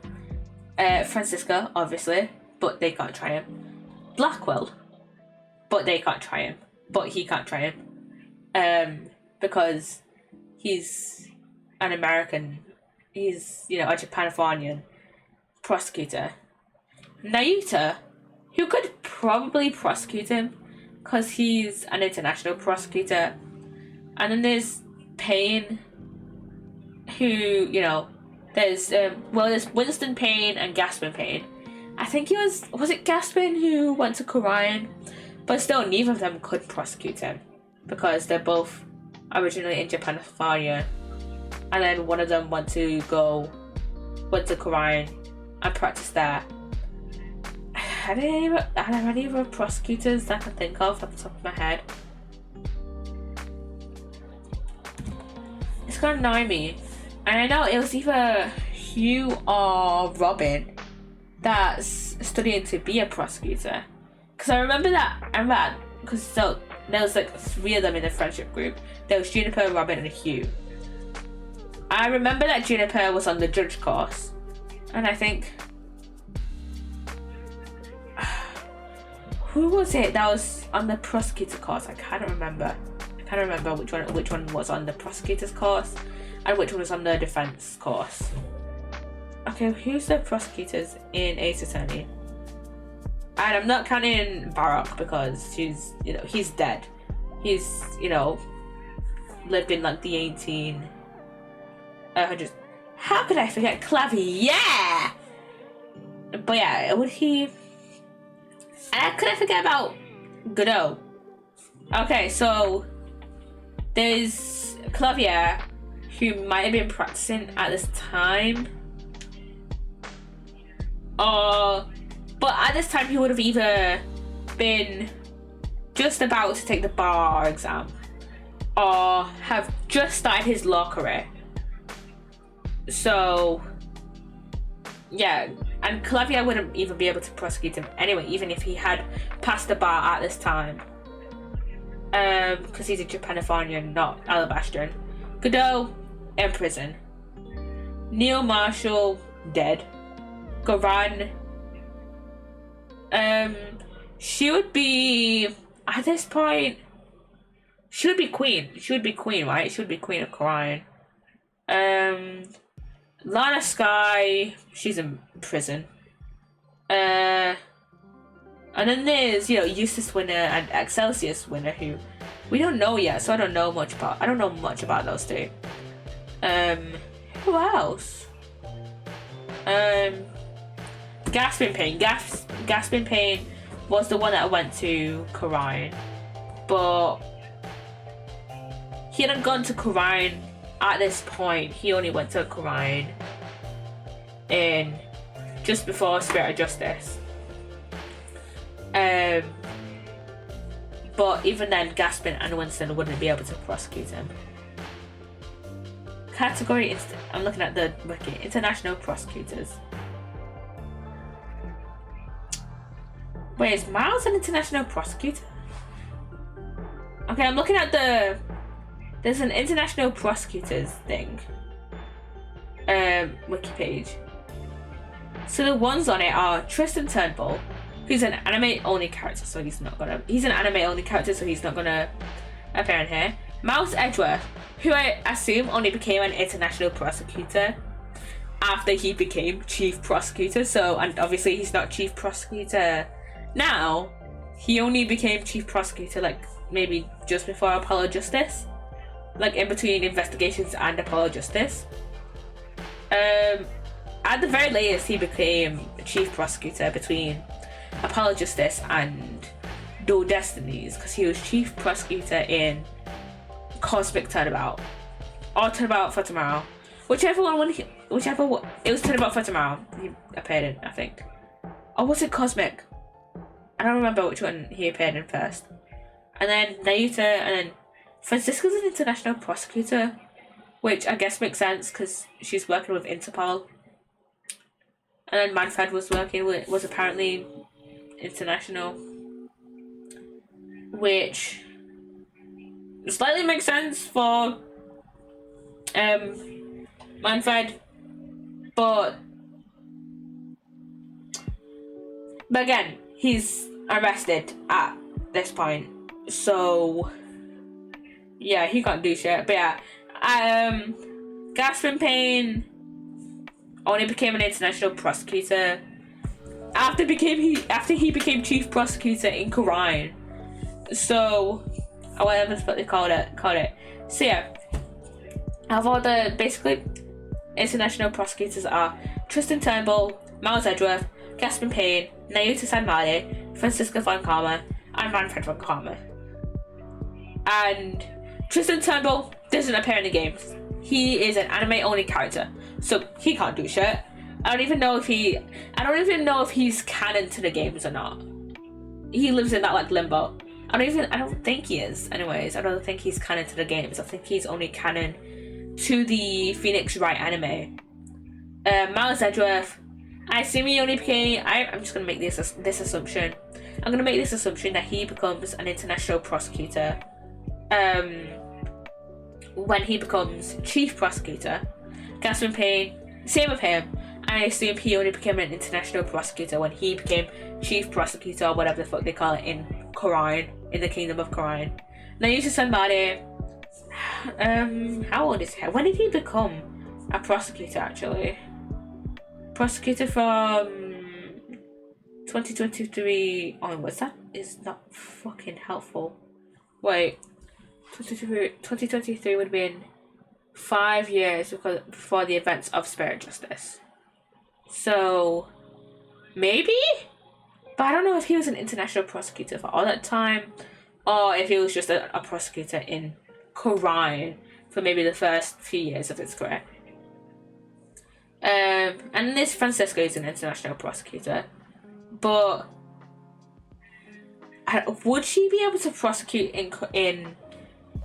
Francisca, obviously, but they can't try him. Blackwell, but they can't try him. But he can't try him. Because he's an American. He's, a Japanifornian prosecutor. Nayuta, who could probably prosecute him because he's an international prosecutor. And then there's Payne, who, there's Winston Payne and Gaspin Payne. I think was it Gaspin who went to Korean? But still, neither of them could prosecute him because they're both originally in Japanifornia. And then one of them went to Korean and practice there. Are there any other prosecutors that I can think of off the top of my head? It's gonna annoy me. And I know it was either Hugh or Robin that's studying to be a prosecutor. Because I remember that, because there was like 3 of them in the friendship group. There was Juniper, Robin, and Hugh. I remember that Juniper was on the judge course. And I think... who was it that was on the prosecutor course? I can't remember which one was on the prosecutor's course and which one was on the defense course. Okay, who's the prosecutors in Ace Attorney? And I'm not counting Barak because he's dead. He's, lived in like the 1800s. How could I forget Clavy? Yeah! But yeah, would he... And could I forget about Godot? Okay, so there's Clavier, who might have been practicing at this time. But at this time he would have either been just about to take the bar exam, or have just started his law career. So, yeah, and Clavier wouldn't even be able to prosecute him anyway, even if he had passed the bar at this time. Because he's a Japanophonian, not Alabastrian. Godot, in prison. Neil Marshall, dead. Goran, she would be, at this point, she would be queen. She would be queen, right? She would be queen of Koran. Lana Sky, she's in prison. And then there's, you know, Eustace Winner and Excelsius Winner, who we don't know yet, so I don't know much about those two. Who else? Gasping Pain. Gasping Pain was the one that went to Koran, but he hadn't gone to Koran at this point. He only went to Koran in just before Spirit of Justice. But even then, Gaspin and Winston wouldn't be able to prosecute him. Category, I'm looking at the wiki. International prosecutors. Wait, is Miles an international prosecutor? Okay, I'm looking at there's an international prosecutors thing. Wiki page. So the ones on it are Tristan Turnbull, who's an anime-only character, so he's not gonna appear in here. Miles Edgeworth, who I assume only became an international prosecutor after he became chief prosecutor. So, and obviously he's not chief prosecutor now. He only became chief prosecutor like maybe just before Apollo Justice, like in between investigations and Apollo Justice. At the very latest, he became chief prosecutor between Apollo Justice and Dual Destinies, because he was chief prosecutor in Cosmic Turnabout or Turnabout for Tomorrow, whichever one. It was Turnabout for Tomorrow he appeared in, I think, or was it Cosmic? I don't remember which one he appeared in first. And then Nayuta, and then Francisca's an international prosecutor, which I guess makes sense because she's working with Interpol. And then Manfred was apparently international, which slightly makes sense for Manfred, but again, he's arrested at this point, so yeah, he can't do shit. But yeah, Gaspin Payne only became an international prosecutor after he became chief prosecutor in Koran. So, or whatever they called it. So yeah, of all the basically international prosecutors are Tristan Turnbull, Miles Edgeworth, Gaspin Payne, Nayuta Sanmade, Francisca Von Karma, and Manfred Von Karma. And Tristan Turnbull doesn't appear in the games. He is an anime-only character, so he can't do shit. I don't even know if he's canon to the games or not. He lives in that like limbo. I don't think he is. Anyways, I don't think he's canon to the games. I think he's only canon to the Phoenix Wright anime. Miles Edgeworth, I assume he only became. I'm just gonna make this assumption. I'm gonna make this assumption that he becomes an international prosecutor. When he becomes chief prosecutor. Gaspin Payne, same with him. I assume he only became an international prosecutor when he became chief prosecutor, or whatever the fuck they call it in Koran, in the Kingdom of Koran. Now you just somebody. How old is he? When did he become a prosecutor? Actually, prosecutor from 2023 onwards. That is not fucking helpful. Wait. 2023 would have been 5 years before the events of Spirit Justice. So, maybe? But I don't know if he was an international prosecutor for all that time, or if he was just a prosecutor in Koran for maybe the first few years of his career. And this Francisco is an international prosecutor, but would she be able to prosecute in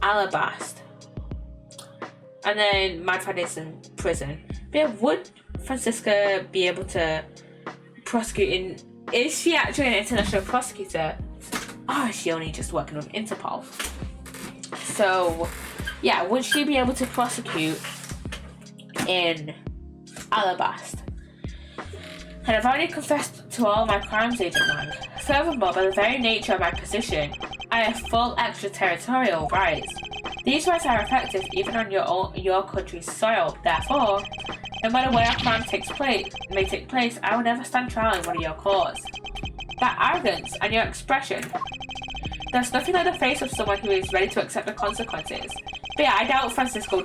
Alabast. And then Madfad is in prison. But yeah, would Francisca be able to prosecute is she actually an international prosecutor? Or is she only just working with Interpol? So, yeah, would she be able to prosecute in Alabast? And I've already confessed to all my crimes, Agent Lang. Furthermore, by the very nature of my position, I have full extraterritorial rights. These rights are effective even on your country's soil. Therefore, no matter where a crime may take place, I will never stand trial in one of your courts. That arrogance and your expression. There's nothing like the face of someone who is ready to accept the consequences. But yeah, I doubt Francisco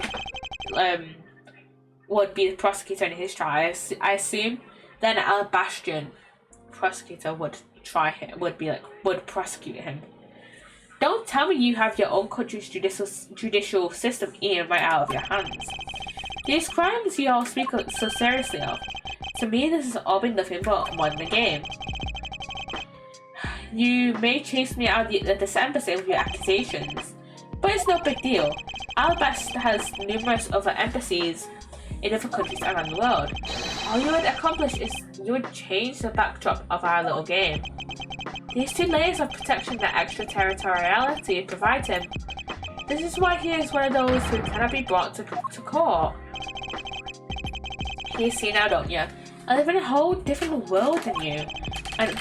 would be the prosecutor in his trial. I assume then Alabastian prosecutor would prosecute him. Don't tell me you have your own country's judicial system eaten right out of your hands. These crimes you all speak so seriously of. To me, this has all been nothing but one the game. You may chase me out of this embassy with your accusations, but it's no big deal. Alabast has numerous other embassies in other countries around the world. All you would accomplish is you would change the backdrop of our little game. These two layers of protection that extraterritoriality provides him. This is why he is one of those who cannot be brought to court. You see now, don't you? I live in a whole different world than you. But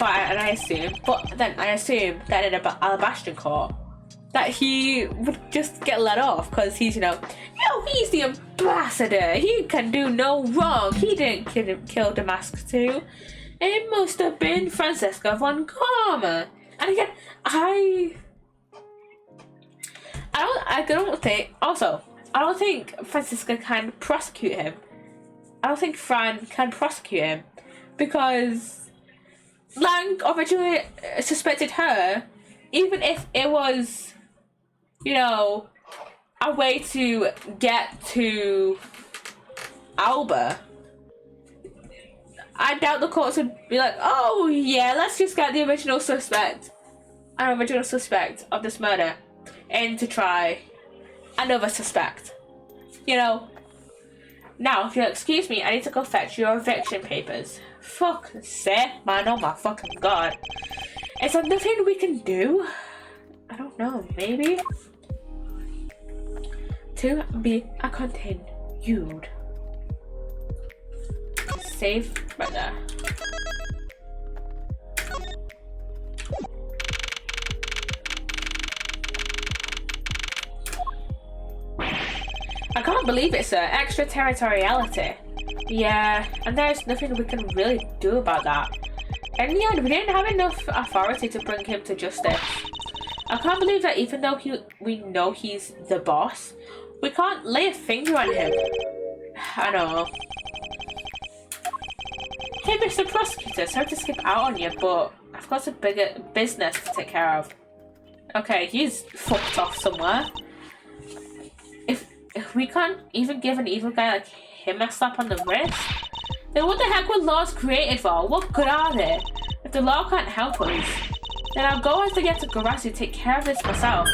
then I assume that in an Alabastian court, that he would just get let off because he's, he's the ambassador. He can do no wrong. He didn't kill Damascus too. It must have been Francisca von Karma. And again, I don't think Francisca can prosecute him. I don't think Fran can prosecute him because Lang originally suspected her, even if it was, a way to get to Alba. I doubt the courts would be like, oh yeah, let's just get the original suspect of this murder in to try another suspect. Now, if you'll excuse me, I need to go fetch your eviction papers. Fuck's sake, man, oh my fucking god. Is there nothing we can do? I don't know, maybe? To be continued. Save right there. I can't believe it, sir. Extraterritoriality. Yeah, and there's nothing we can really do about that. In the end, we didn't have enough authority to bring him to justice. I can't believe that even though we know he's the boss, we can't lay a finger on him. I know. Hey, Mr. Prosecutor, sorry to skip out on you, but I've got a bigger business to take care of. Okay, he's fucked off somewhere. If we can't even give an evil guy like him a slap on the wrist, then what the heck were laws created for? What good are they? If the law can't help us, then I'll go as the Yetagarasu to take care of this myself.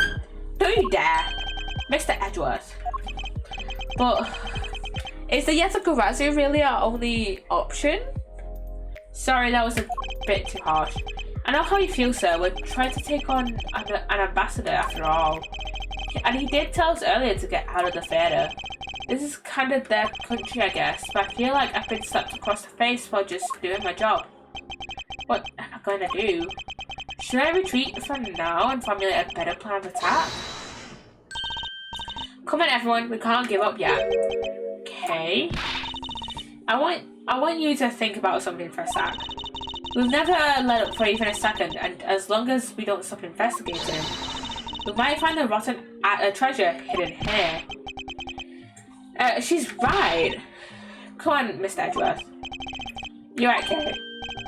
Don't you dare, Mr. Edgeworth. But is the Yetagarasu really our only option? Sorry, that was a bit too harsh. I know how you feel, sir. We're trying to take on an ambassador after all. And he did tell us earlier to get out of the theatre. This is kind of their country, I guess, but I feel like I've been slapped across the face for just doing my job. What am I going to do? Should I retreat for now and formulate a better plan of attack? Come on, everyone, we can't give up yet. Okay. I want you to think about something for a sec. We've never let up for even a second, and as long as we don't stop investigating, we might find the rotten treasure hidden here. She's right. Come on, Mr. Edgeworth. You're right, Kay.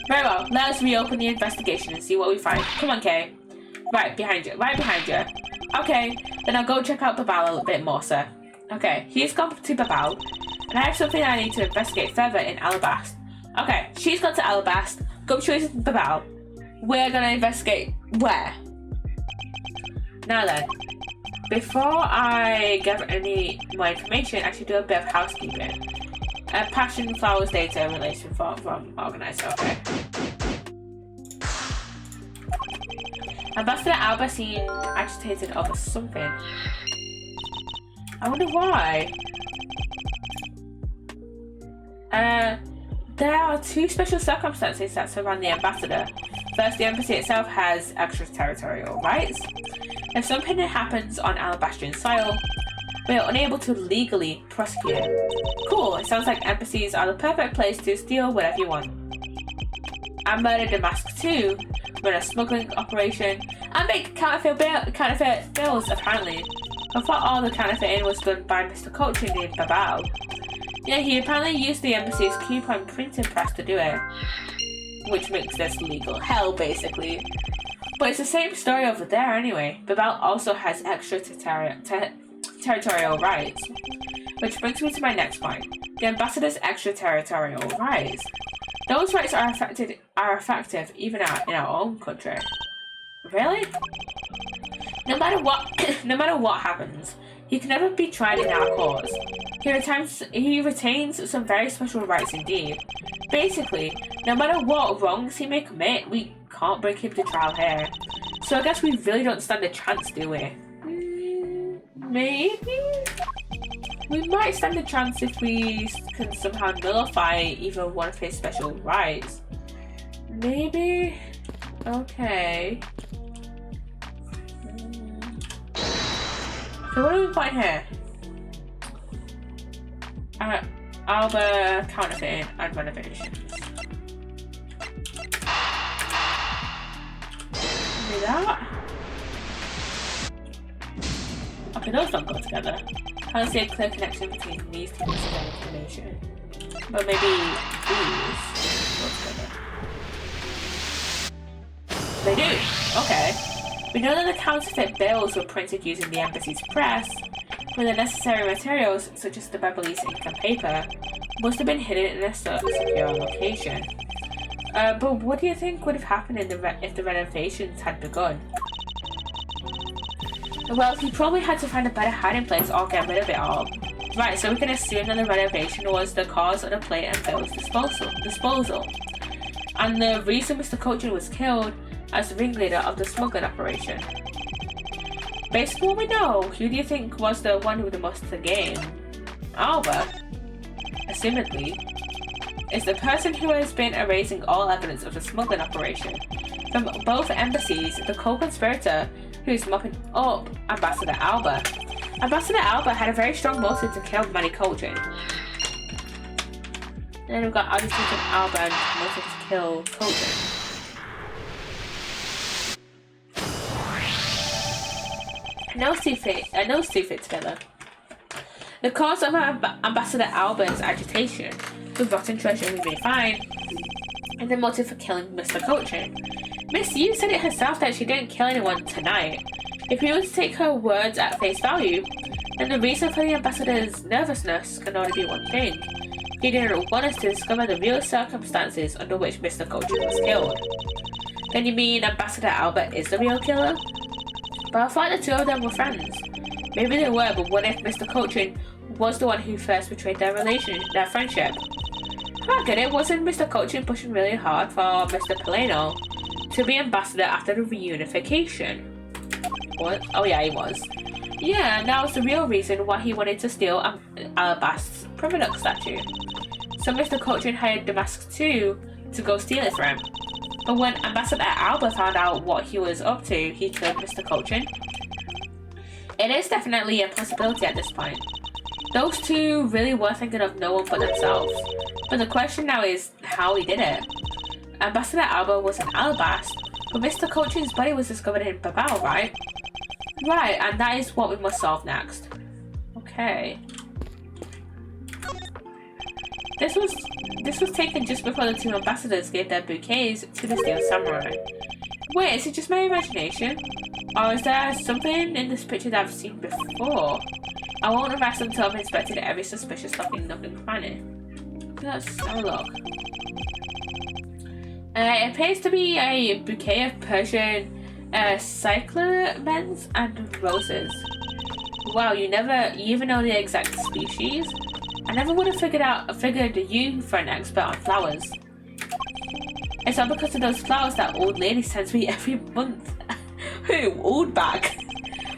Very well, let us reopen the investigation and see what we find. Come on, Kay. Right behind you. Okay, then I'll go check out Babal a little bit more, sir. Okay, he's gone to Babal, and I have something I need to investigate further in Alabast. Okay, she's gone to Alabast. Go choose Babal. We're gonna investigate where? Now then, before I gather any more information, I should do a bit of housekeeping. Passion flowers data relation from organizer. Okay. Ambassador Alba seemed agitated over something. I wonder why. There are two special circumstances that surround the ambassador. First, the embassy itself has extraterritorial rights. If something happens on Alabastrian soil, we are unable to legally prosecute it. Cool, it sounds like embassies are the perfect place to steal whatever you want. I murdered Damask too, run a smuggling operation, and make counterfeit bills apparently. I thought all the counterfeiting was done by Mr. Coltrane in Babao. Yeah, he apparently used the embassy's coupon printing press to do it. Which makes this legal hell, basically. But it's the same story over there anyway. Babao also has extraterritorial rights. Which brings me to my next point. The ambassador's extraterritorial rights. Those rights are effective even in our own country. Really? No matter what happens, he can never be tried in our cause. He retains some very special rights indeed. Basically, no matter what wrongs he may commit, we can't bring him to trial here. So I guess we really don't stand a chance, do we? Maybe? We might stand a chance if we can somehow nullify even one of his special rights. Maybe? Okay. So what are we putting here? Alba counterfeiting and renovations. Do that. Okay, those don't go together. I don't see a clear connection between these two pieces of information. But maybe these go together. They do! Okay. We know that the counterfeit bills were printed using the embassy's press, but the necessary materials, such as the Beverly's ink and paper, must have been hidden in a secure location. But what do you think would have happened if the renovations had begun? Well, he probably had to find a better hiding place or get rid of it all. Right, so we can assume that the renovation was the cause of the plate and bills disposal. And the reason Mr. Coltrane was killed as the ringleader of the smuggling operation. Based on what we know, who do you think was the one with the most to gain? Alba, assumedly, is the person who has been erasing all evidence of the smuggling operation. From both embassies, the co-conspirator who's mopping up Ambassador Alba. Ambassador Alba had a very strong motive to kill Manny Coltrane. And then we've got Agitated Alba and motive to kill Coltrane. And those two fit together. The cause of Ambassador Alba's agitation, the rotten treasure we may find, and the motive for killing Mr. Coltrane. Miss Yu said it herself that she didn't kill anyone tonight. If we were to take her words at face value, then the reason for the ambassador's nervousness can only be one thing. He didn't want us to discover the real circumstances under which Mr. Coltrane was killed. Then you mean Ambassador Albert is the real killer? But I thought the two of them were friends. Maybe they were, but what if Mr. Coltrane was the one who first betrayed their friendship? I get it, wasn't Mr. Coltrane pushing really hard for Mr. Polano to be ambassador after the reunification? What? Oh yeah, he was. Yeah, and that was the real reason why he wanted to steal Alabast's Primadux statue. So Mr. Coltrane hired Damask too to go steal it for him. But when Ambassador Alba found out what he was up to, he killed Mr. Coltrane. It is definitely a possibility at this point. Those two really were thinking of no one but themselves. But the question now is how he did it. Ambassador Alba was in Alabast, but Mr. Coltrane's body was discovered in Babao, right? Right, and that is what we must solve next. Okay. This was taken just before the two ambassadors gave their bouquets to the Steel Samurai. Wait, is it just my imagination? Or is there something in this picture that I've seen before? I won't arrest until I've inspected every suspicious looking nook and cranny. Let's have a look. It appears to be a bouquet of Persian cyclamens and roses. Wow, you even know the exact species? I never would have figured you for an expert on flowers. It's all because of those flowers that old lady sends me every month. Who? Old bag?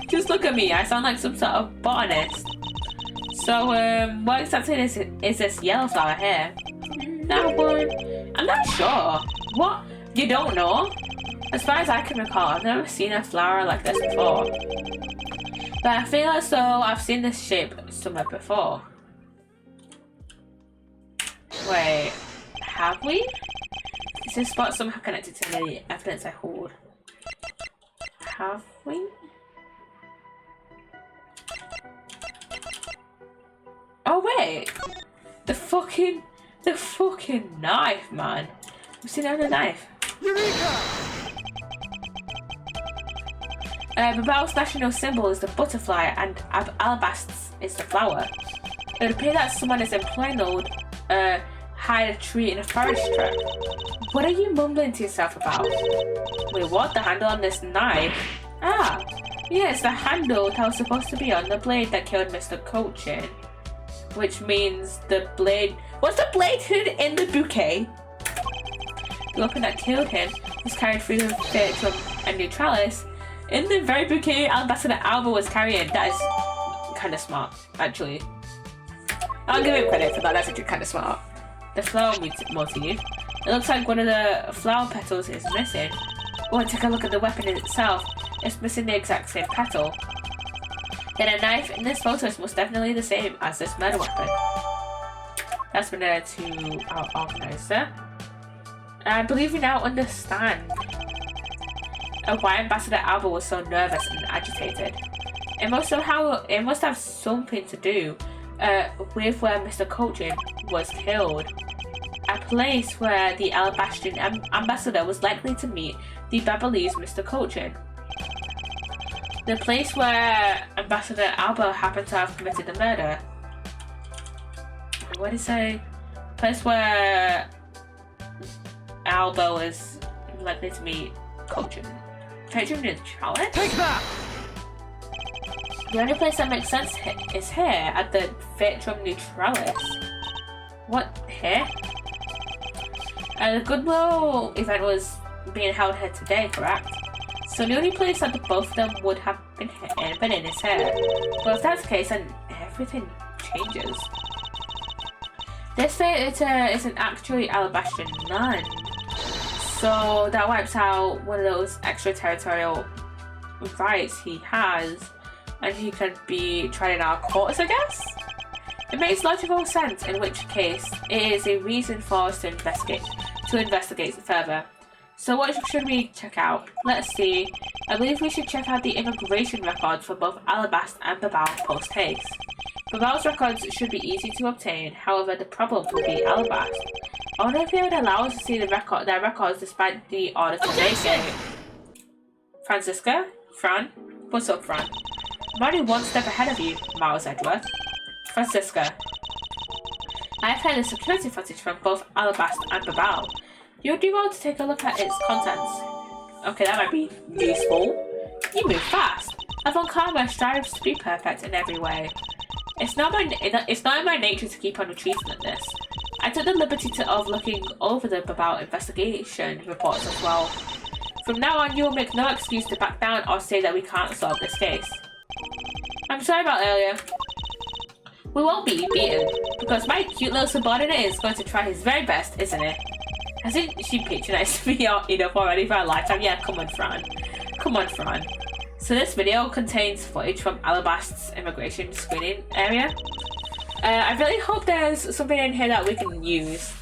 Just look at me, I sound like some sort of botanist. So, what exactly is this yellow flower here? That one? I'm not sure. What? You don't know? As far as I can recall, I've never seen a flower like this before. But I feel as though I've seen this shape somewhere before. Wait, have we? Is this spot somehow connected to the evidence I hold? Have we? Oh wait! The fucking knife, man! I've seen another knife. Eureka! Babal's national symbol is the butterfly and alabastus is the flower. It would appear that someone is employing the old hide a tree in a forest track. What are you mumbling to yourself about? Wait, what? The handle on this knife? Ah, yeah, it's the handle that was supposed to be on the blade that killed Mr. Cochin. Which means the blade... Was the blade hidden in the bouquet? The weapon that killed him was carried through the spectrum and neutralis in the very bouquet Ambassador Alba was carrying. That is kind of smart, actually. I'll give him credit for that. That's actually kind of smart. The flower motif. It looks like one of the flower petals is missing. Oh, and take a look at the weapon in itself. It's missing the exact same petal. Then a knife in this photo is most definitely the same as this murder weapon. That's been added to our organizer. I believe we now understand why Ambassador Alba was so nervous and agitated. It must have something to do with where Mr. Cochin was killed. A place where the Alabastrian ambassador was likely to meet the Babalese Mr. Cochin. The place where Ambassador Alba happened to have committed the murder. What did it say? Place where Alba was likely to meet Cochin. Spectrum neutralis? Take that! The only place that makes sense is here, at the Spectrum neutralis. What, here? The Goodwill event was being held here today, correct? So the only place that the both of them would have been in is here. Well, if that's the case, then everything changes. This fate is an actually Alabastrian land. So that wipes out one of those extraterritorial rights he has, and he can be tried in our courts, I guess? It makes logical sense, in which case it is a reason for us to investigate further. So what should we check out? Let's see. I believe we should check out the immigration records for both Alabast and Babal post-haste. Babal's records should be easy to obtain, however the problem will be Alabast. I wonder if they would allow us to see their records despite the order to vacate. Francisca? Fran? What's up, Fran? I'm already one step ahead of you, Miles Edgeworth. Francisca. I've had a security footage from both Alabast and Babal. You'll do well to take a look at its contents. Okay, that might be useful. You move fast. Avon Karma strives to be perfect in every way. It's not in my nature to keep on retreating like this. I took the liberty of looking over the Babal investigation reports as well. From now on, you will make no excuse to back down or say that we can't solve this case. I'm sorry about earlier. We won't be beaten, because my cute little subordinate is going to try his very best, isn't it? Hasn't she patronized me enough already for a lifetime? Yeah, come on, Fran. Come on, Fran. So this video contains footage from Alabast's immigration screening area. I really hope there's something in here that we can use.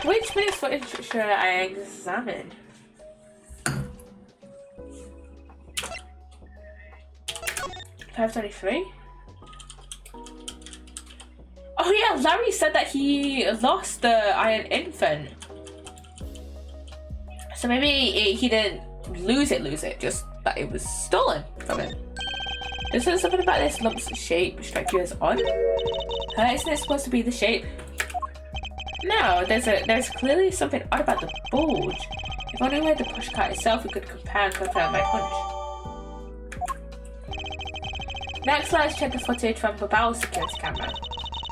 Which minute footage should I examine? $5.33? Oh yeah, Larry said that he lost the Iron Infant. So maybe he didn't lose it, just that it was stolen from him. Doesn't something about this lump's shape strike you as odd? Isn't it supposed to be the shape? No, there's clearly something odd about the bulge. If only we had the pushcart itself, we could compare and confirm my hunch. Next, let's check the footage from Babal's security camera.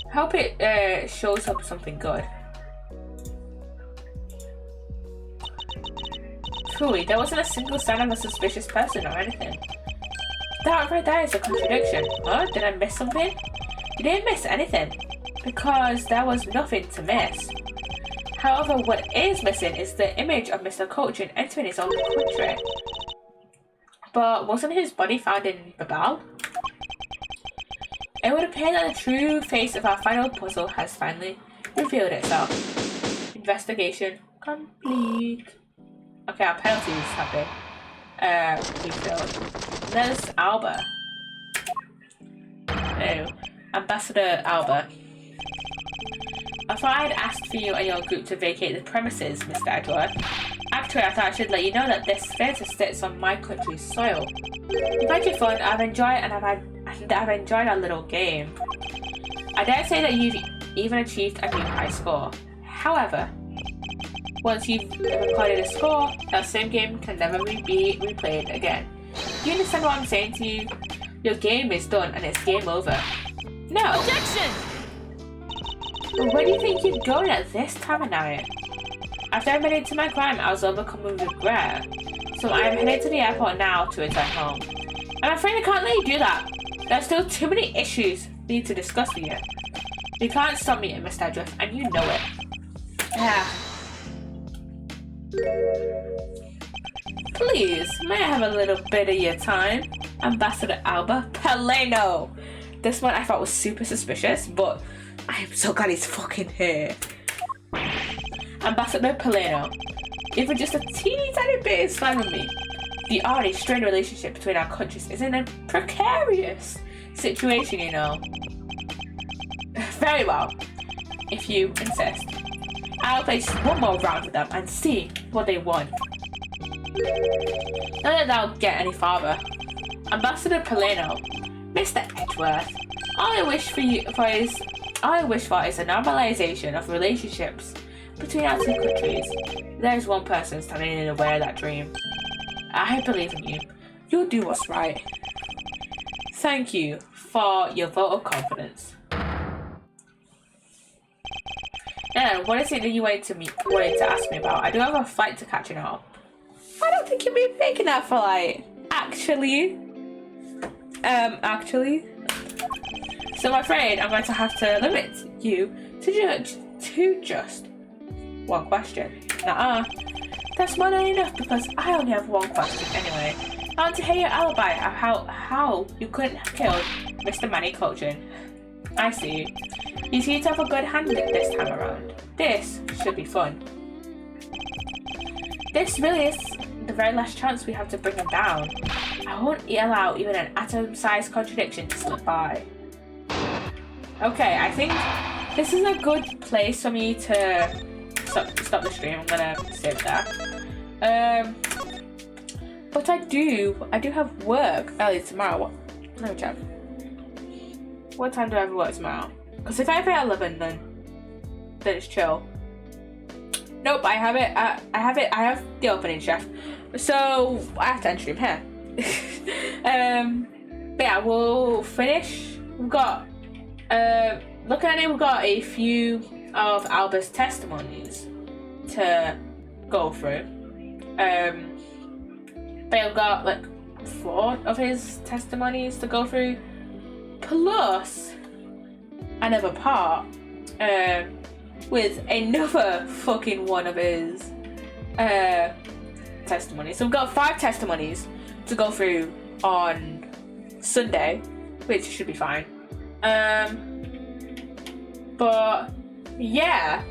I hope it shows up something good. Phooey, there wasn't a single sign of a suspicious person or anything. That right there is a contradiction. Huh? Did I miss something? You didn't miss anything, because there was nothing to miss. However, what is missing is the image of Mr. Cochin entering his own country. But wasn't his body found in Babal? It would appear that the true face of our final puzzle has finally revealed itself. Investigation complete. Okay, our penalties have been refilled. There's Alba. Oh, Ambassador Alba. I thought I'd asked for you and your group to vacate the premises, Mr. Edward. Actually, I thought I should let you know that this theatre sits on my country's soil. You've had your fun, I've enjoyed our little game. I dare say that you've even achieved a new high score. However, once you've recorded a score, that same game can never be replayed again. Do you understand what I'm saying to you? Your game is done and it's game over. No! Objection! Where do you think you're going at this time of night? After I admitted to my crime, I was overcome with regret. So I am headed to the airport now to return home. I'm afraid I can't let you do that. There are still too many issues we need to discuss with you. You can't stop me, Mr. Drift, and you know it. Yeah. Please, may I have a little bit of your time? Ambassador Alba Paleno. This one I thought was super suspicious, but I am so glad he's fucking here. Ambassador Paleno. Even just a teeny tiny bit is fine with me. The already strained relationship between our countries is in a precarious situation, you know. Very well. If you insist. I'll play just one more round with them and see what they want. Not that they'll get any farther. Ambassador Paleno, Mr. Edgeworth, all I wish for is a normalization of relationships between our two countries. There is one person standing in the way of that dream. I believe in you. You'll do what's right. Thank you for your vote of confidence. Now, what is it that you wanted to ask me about? I do have a flight to catch now. I don't think you'll be making that flight. Actually. So I'm afraid I'm going to have to limit you to just one question. That's more than enough because I only have one question anyway. I want to hear your alibi of how you couldn't have killed Mr. Manny Cochin. I see. You seem to have a good hand this time around. This should be fun. This really is the very last chance we have to bring him down. I won't allow even an atom-sized contradiction to slip by. Okay, I think this is a good place for me to stop the stream. I'm gonna save that. But I do have work early tomorrow. Let me check. What time do I have work tomorrow? Because if I have it at 11, then it's chill. Nope, I have it. I have the opening chef. So I have to enter him here. But yeah, we'll finish. We've got looking at it, we've got a few of Alba's testimonies to go through. But we've got like 4 of his testimonies to go through, plus another part with another fucking one of his testimonies. So we've got 5 testimonies to go through on Sunday, which should be fine. But yeah.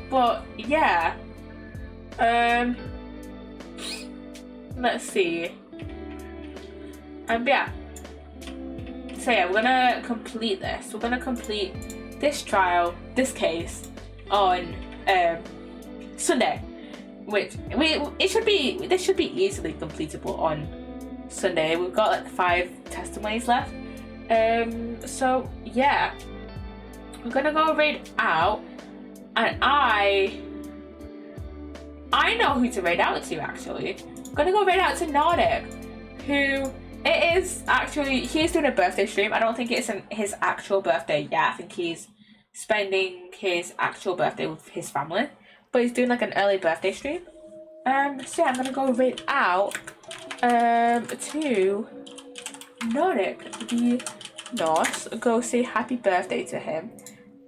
Let's see. Yeah. So yeah, we're gonna complete this. We're gonna complete this trial, this case, on Sunday. Which this should be easily completable on Sunday. We've got like 5 testimonies left. So yeah, we're gonna go raid out, and I know who to raid out to actually. I'm gonna go raid out to Nordic, who it is actually, he's doing a birthday stream. I don't think it's his actual birthday yet. I think he's spending his actual birthday with his family, but he's doing like an early birthday stream. So yeah, I'm gonna go raid out to Nordic, the Norse, go say happy birthday to him,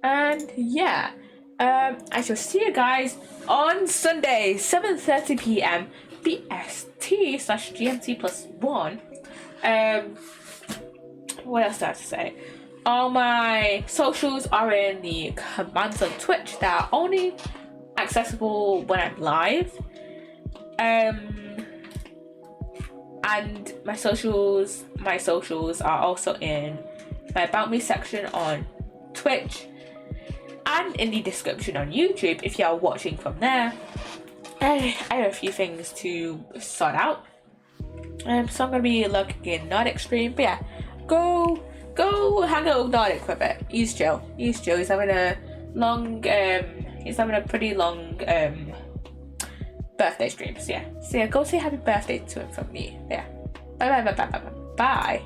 and yeah, I shall see you guys on Sunday, 7:30 p.m. BST/GMT+1. What else do I have to say? All my socials are in the commands on Twitch that are only accessible when I'm live. And my socials are also in my About Me section on Twitch and in the description on YouTube if you are watching from there. I have a few things to sort out. So I'm gonna be looking in Nordic stream, but yeah, go hang out with Nordic for a bit. He's chill. He's having a pretty long birthday stream. So yeah, go say happy birthday to him from me. Yeah. Bye.